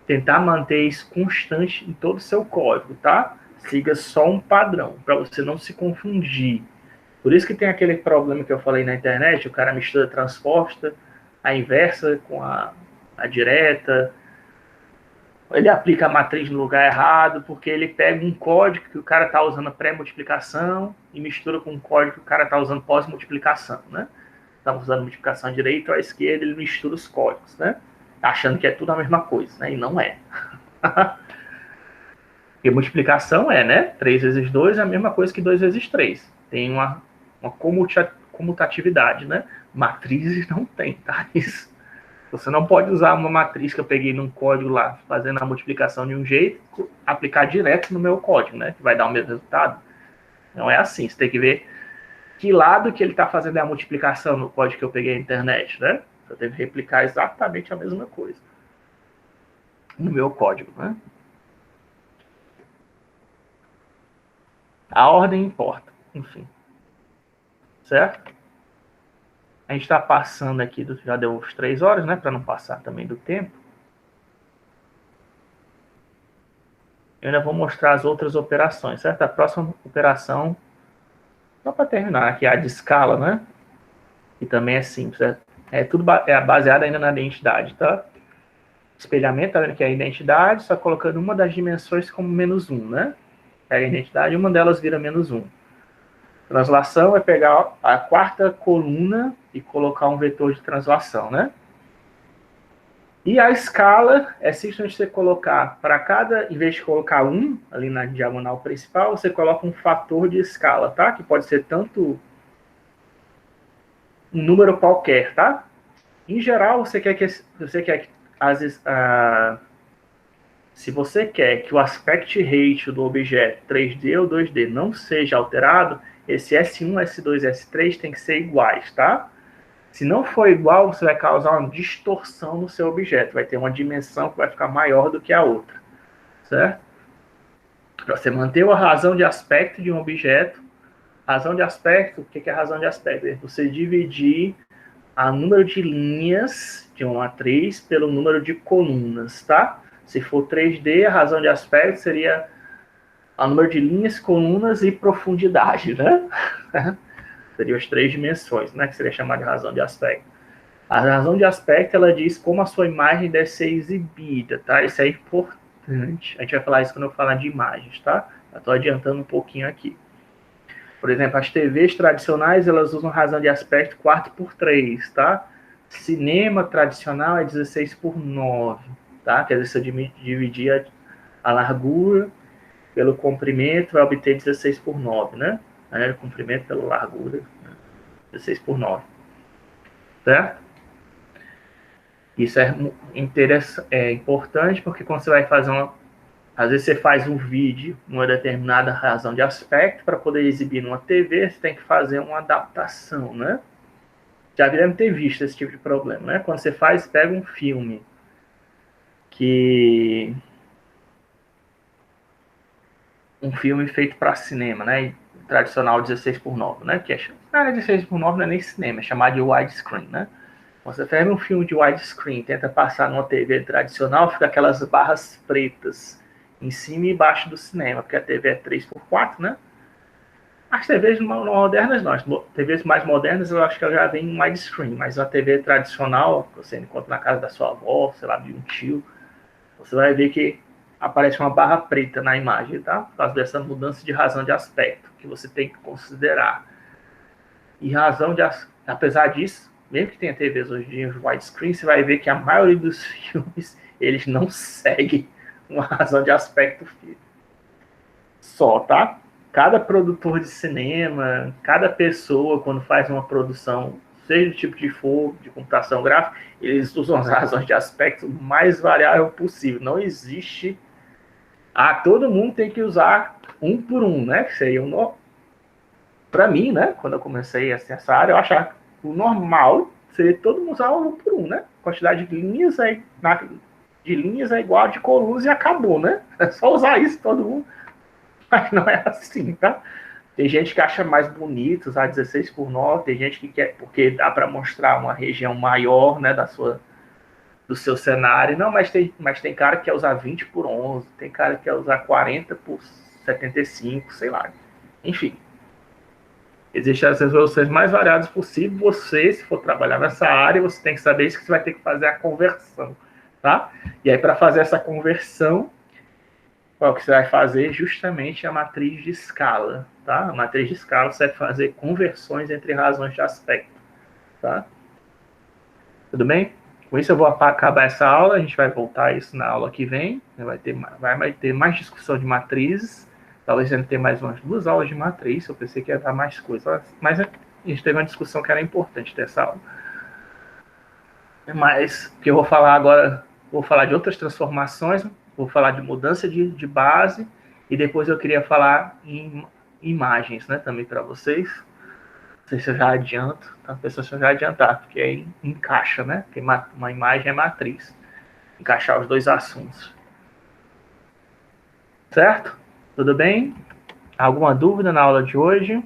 Speaker 1: tentar manter isso constante em todo o seu código, tá? Siga só um padrão, para você não se confundir. Por isso que tem aquele problema que eu falei na internet, o cara mistura transposta, a inversa com a direta, ele aplica a matriz no lugar errado, porque ele pega um código que o cara está usando pré-multiplicação e mistura com um código que o cara está usando pós-multiplicação, né? Está usando multiplicação à direita ou à esquerda, ele mistura os códigos, né? Achando que é tudo a mesma coisa, né? E não é. Porque multiplicação né? 3 vezes 2 é a mesma coisa que 2 vezes 3. Tem uma comutatividade, né? Matrizes não tem, tá? Isso. Você não pode usar uma matriz que eu peguei num código lá, fazendo a multiplicação de um jeito, aplicar direto no meu código, né? Que vai dar o mesmo resultado. Não é assim. Você tem que ver que lado que ele está fazendo a multiplicação no código que eu peguei na internet, né? Eu tenho que replicar exatamente a mesma coisa no meu código, né? A ordem importa, enfim. Certo? A gente está passando aqui, já deu uns 3 horas, né? Para não passar também do tempo. Eu ainda vou mostrar as outras operações, certo? A próxima operação, só para terminar, aqui é a de escala, né? Que também é simples. É tudo baseado ainda na identidade, tá? Espelhamento, que é a identidade, só colocando uma das dimensões como -1, né? Pega a identidade, uma delas vira -1. Translação é pegar a quarta coluna e colocar um vetor de translação, né? E a escala é simplesmente você colocar para cada, em vez de colocar 1 ali na diagonal principal, você coloca um fator de escala, tá? Que pode ser tanto um número qualquer, tá? Em geral, se você quer que o aspect ratio do objeto 3D ou 2D não seja alterado, esse S1, S2 e S3 tem que ser iguais, tá? Se não for igual, você vai causar uma distorção no seu objeto. Vai ter uma dimensão que vai ficar maior do que a outra, certo? Para você manter a razão de aspecto de um objeto, razão de aspecto, o que é a razão de aspecto? É você dividir o número de linhas de uma matriz pelo número de colunas, tá? Se for 3D, a razão de aspecto seria o número de linhas, colunas e profundidade, né? Seriam as 3 dimensões, né? Que seria chamada de razão de aspecto. A razão de aspecto, ela diz como a sua imagem deve ser exibida, tá? Isso é importante. A gente vai falar isso quando eu falar de imagens, tá? Eu estou adiantando um pouquinho aqui. Por exemplo, as TVs tradicionais, elas usam razão de aspecto 4:3, tá? Cinema tradicional é 16:9, tá? Quer dizer, se eu dividir a largura pelo comprimento, vai obter 16:9, né? O comprimento pela largura, 16:9. Certo? Isso é importante porque quando você vai fazer às vezes você faz um vídeo numa determinada razão de aspecto para poder exibir numa TV, você tem que fazer uma adaptação, né? Já devemos ter visto esse tipo de problema, né? Quando você pega um filme feito para cinema, né? Tradicional 16:9, né? Que 16:9 não é nem cinema, é chamado de widescreen, né? Você pega um filme de widescreen, tenta passar numa TV tradicional, fica aquelas barras pretas em cima e embaixo do cinema, porque a TV é 3:4, né? As TVs modernas não, as TVs mais modernas eu acho que ela já vem em widescreen, mas a TV tradicional, que você encontra na casa da sua avó, sei lá, de um tio, você vai ver que aparece uma barra preta na imagem, tá? Por causa dessa mudança de razão de aspecto, que você tem que considerar. E apesar disso, mesmo que tenha TVs hoje em dia widescreen, você vai ver que a maioria dos filmes, eles não seguem uma razão de aspecto só, tá? Cada produtor de cinema, cada pessoa, quando faz uma produção, seja do tipo de for, de computação gráfica, eles usam as razões de aspecto mais variável possível. Não existe... todo mundo tem que usar 1 por 1, né? Que seria para mim, né? Quando eu comecei essa área, eu achava que o normal seria todo mundo usar 1 por 1, né? A quantidade de linhas é igual a de colunas e acabou, né? É só usar isso todo mundo. Mas não é assim, tá? Tem gente que acha mais bonito usar 16:9, tem gente que quer, porque dá para mostrar uma região maior, né, do seu cenário. Não, mas tem cara que quer usar 20:11, tem cara que quer usar 40:75, sei lá. Enfim. Existem as resoluções mais variadas possível. Você, se for trabalhar nessa área, você tem que saber isso, que você vai ter que fazer a conversão, tá? E aí, para fazer essa conversão, o que você vai fazer justamente a matriz de escala, tá? A matriz de escala você vai fazer conversões entre razões de aspecto, tá? Tudo bem? Com isso eu vou acabar essa aula, a gente vai voltar a isso na aula que vem, vai ter mais discussão de matrizes, talvez a gente tenha mais umas 2 aulas de matriz, eu pensei que ia dar mais coisa, mas a gente teve uma discussão que era importante dessa aula. Mas que eu vou falar agora, vou falar de outras transformações, vou falar de mudança de base, e depois eu queria falar em imagens, né, também para vocês. Não sei se eu já adianto, tá? Se eu já adiantar, porque aí encaixa, né? Porque uma imagem é matriz. Encaixar os dois assuntos. Certo? Tudo bem? Alguma dúvida na aula de hoje?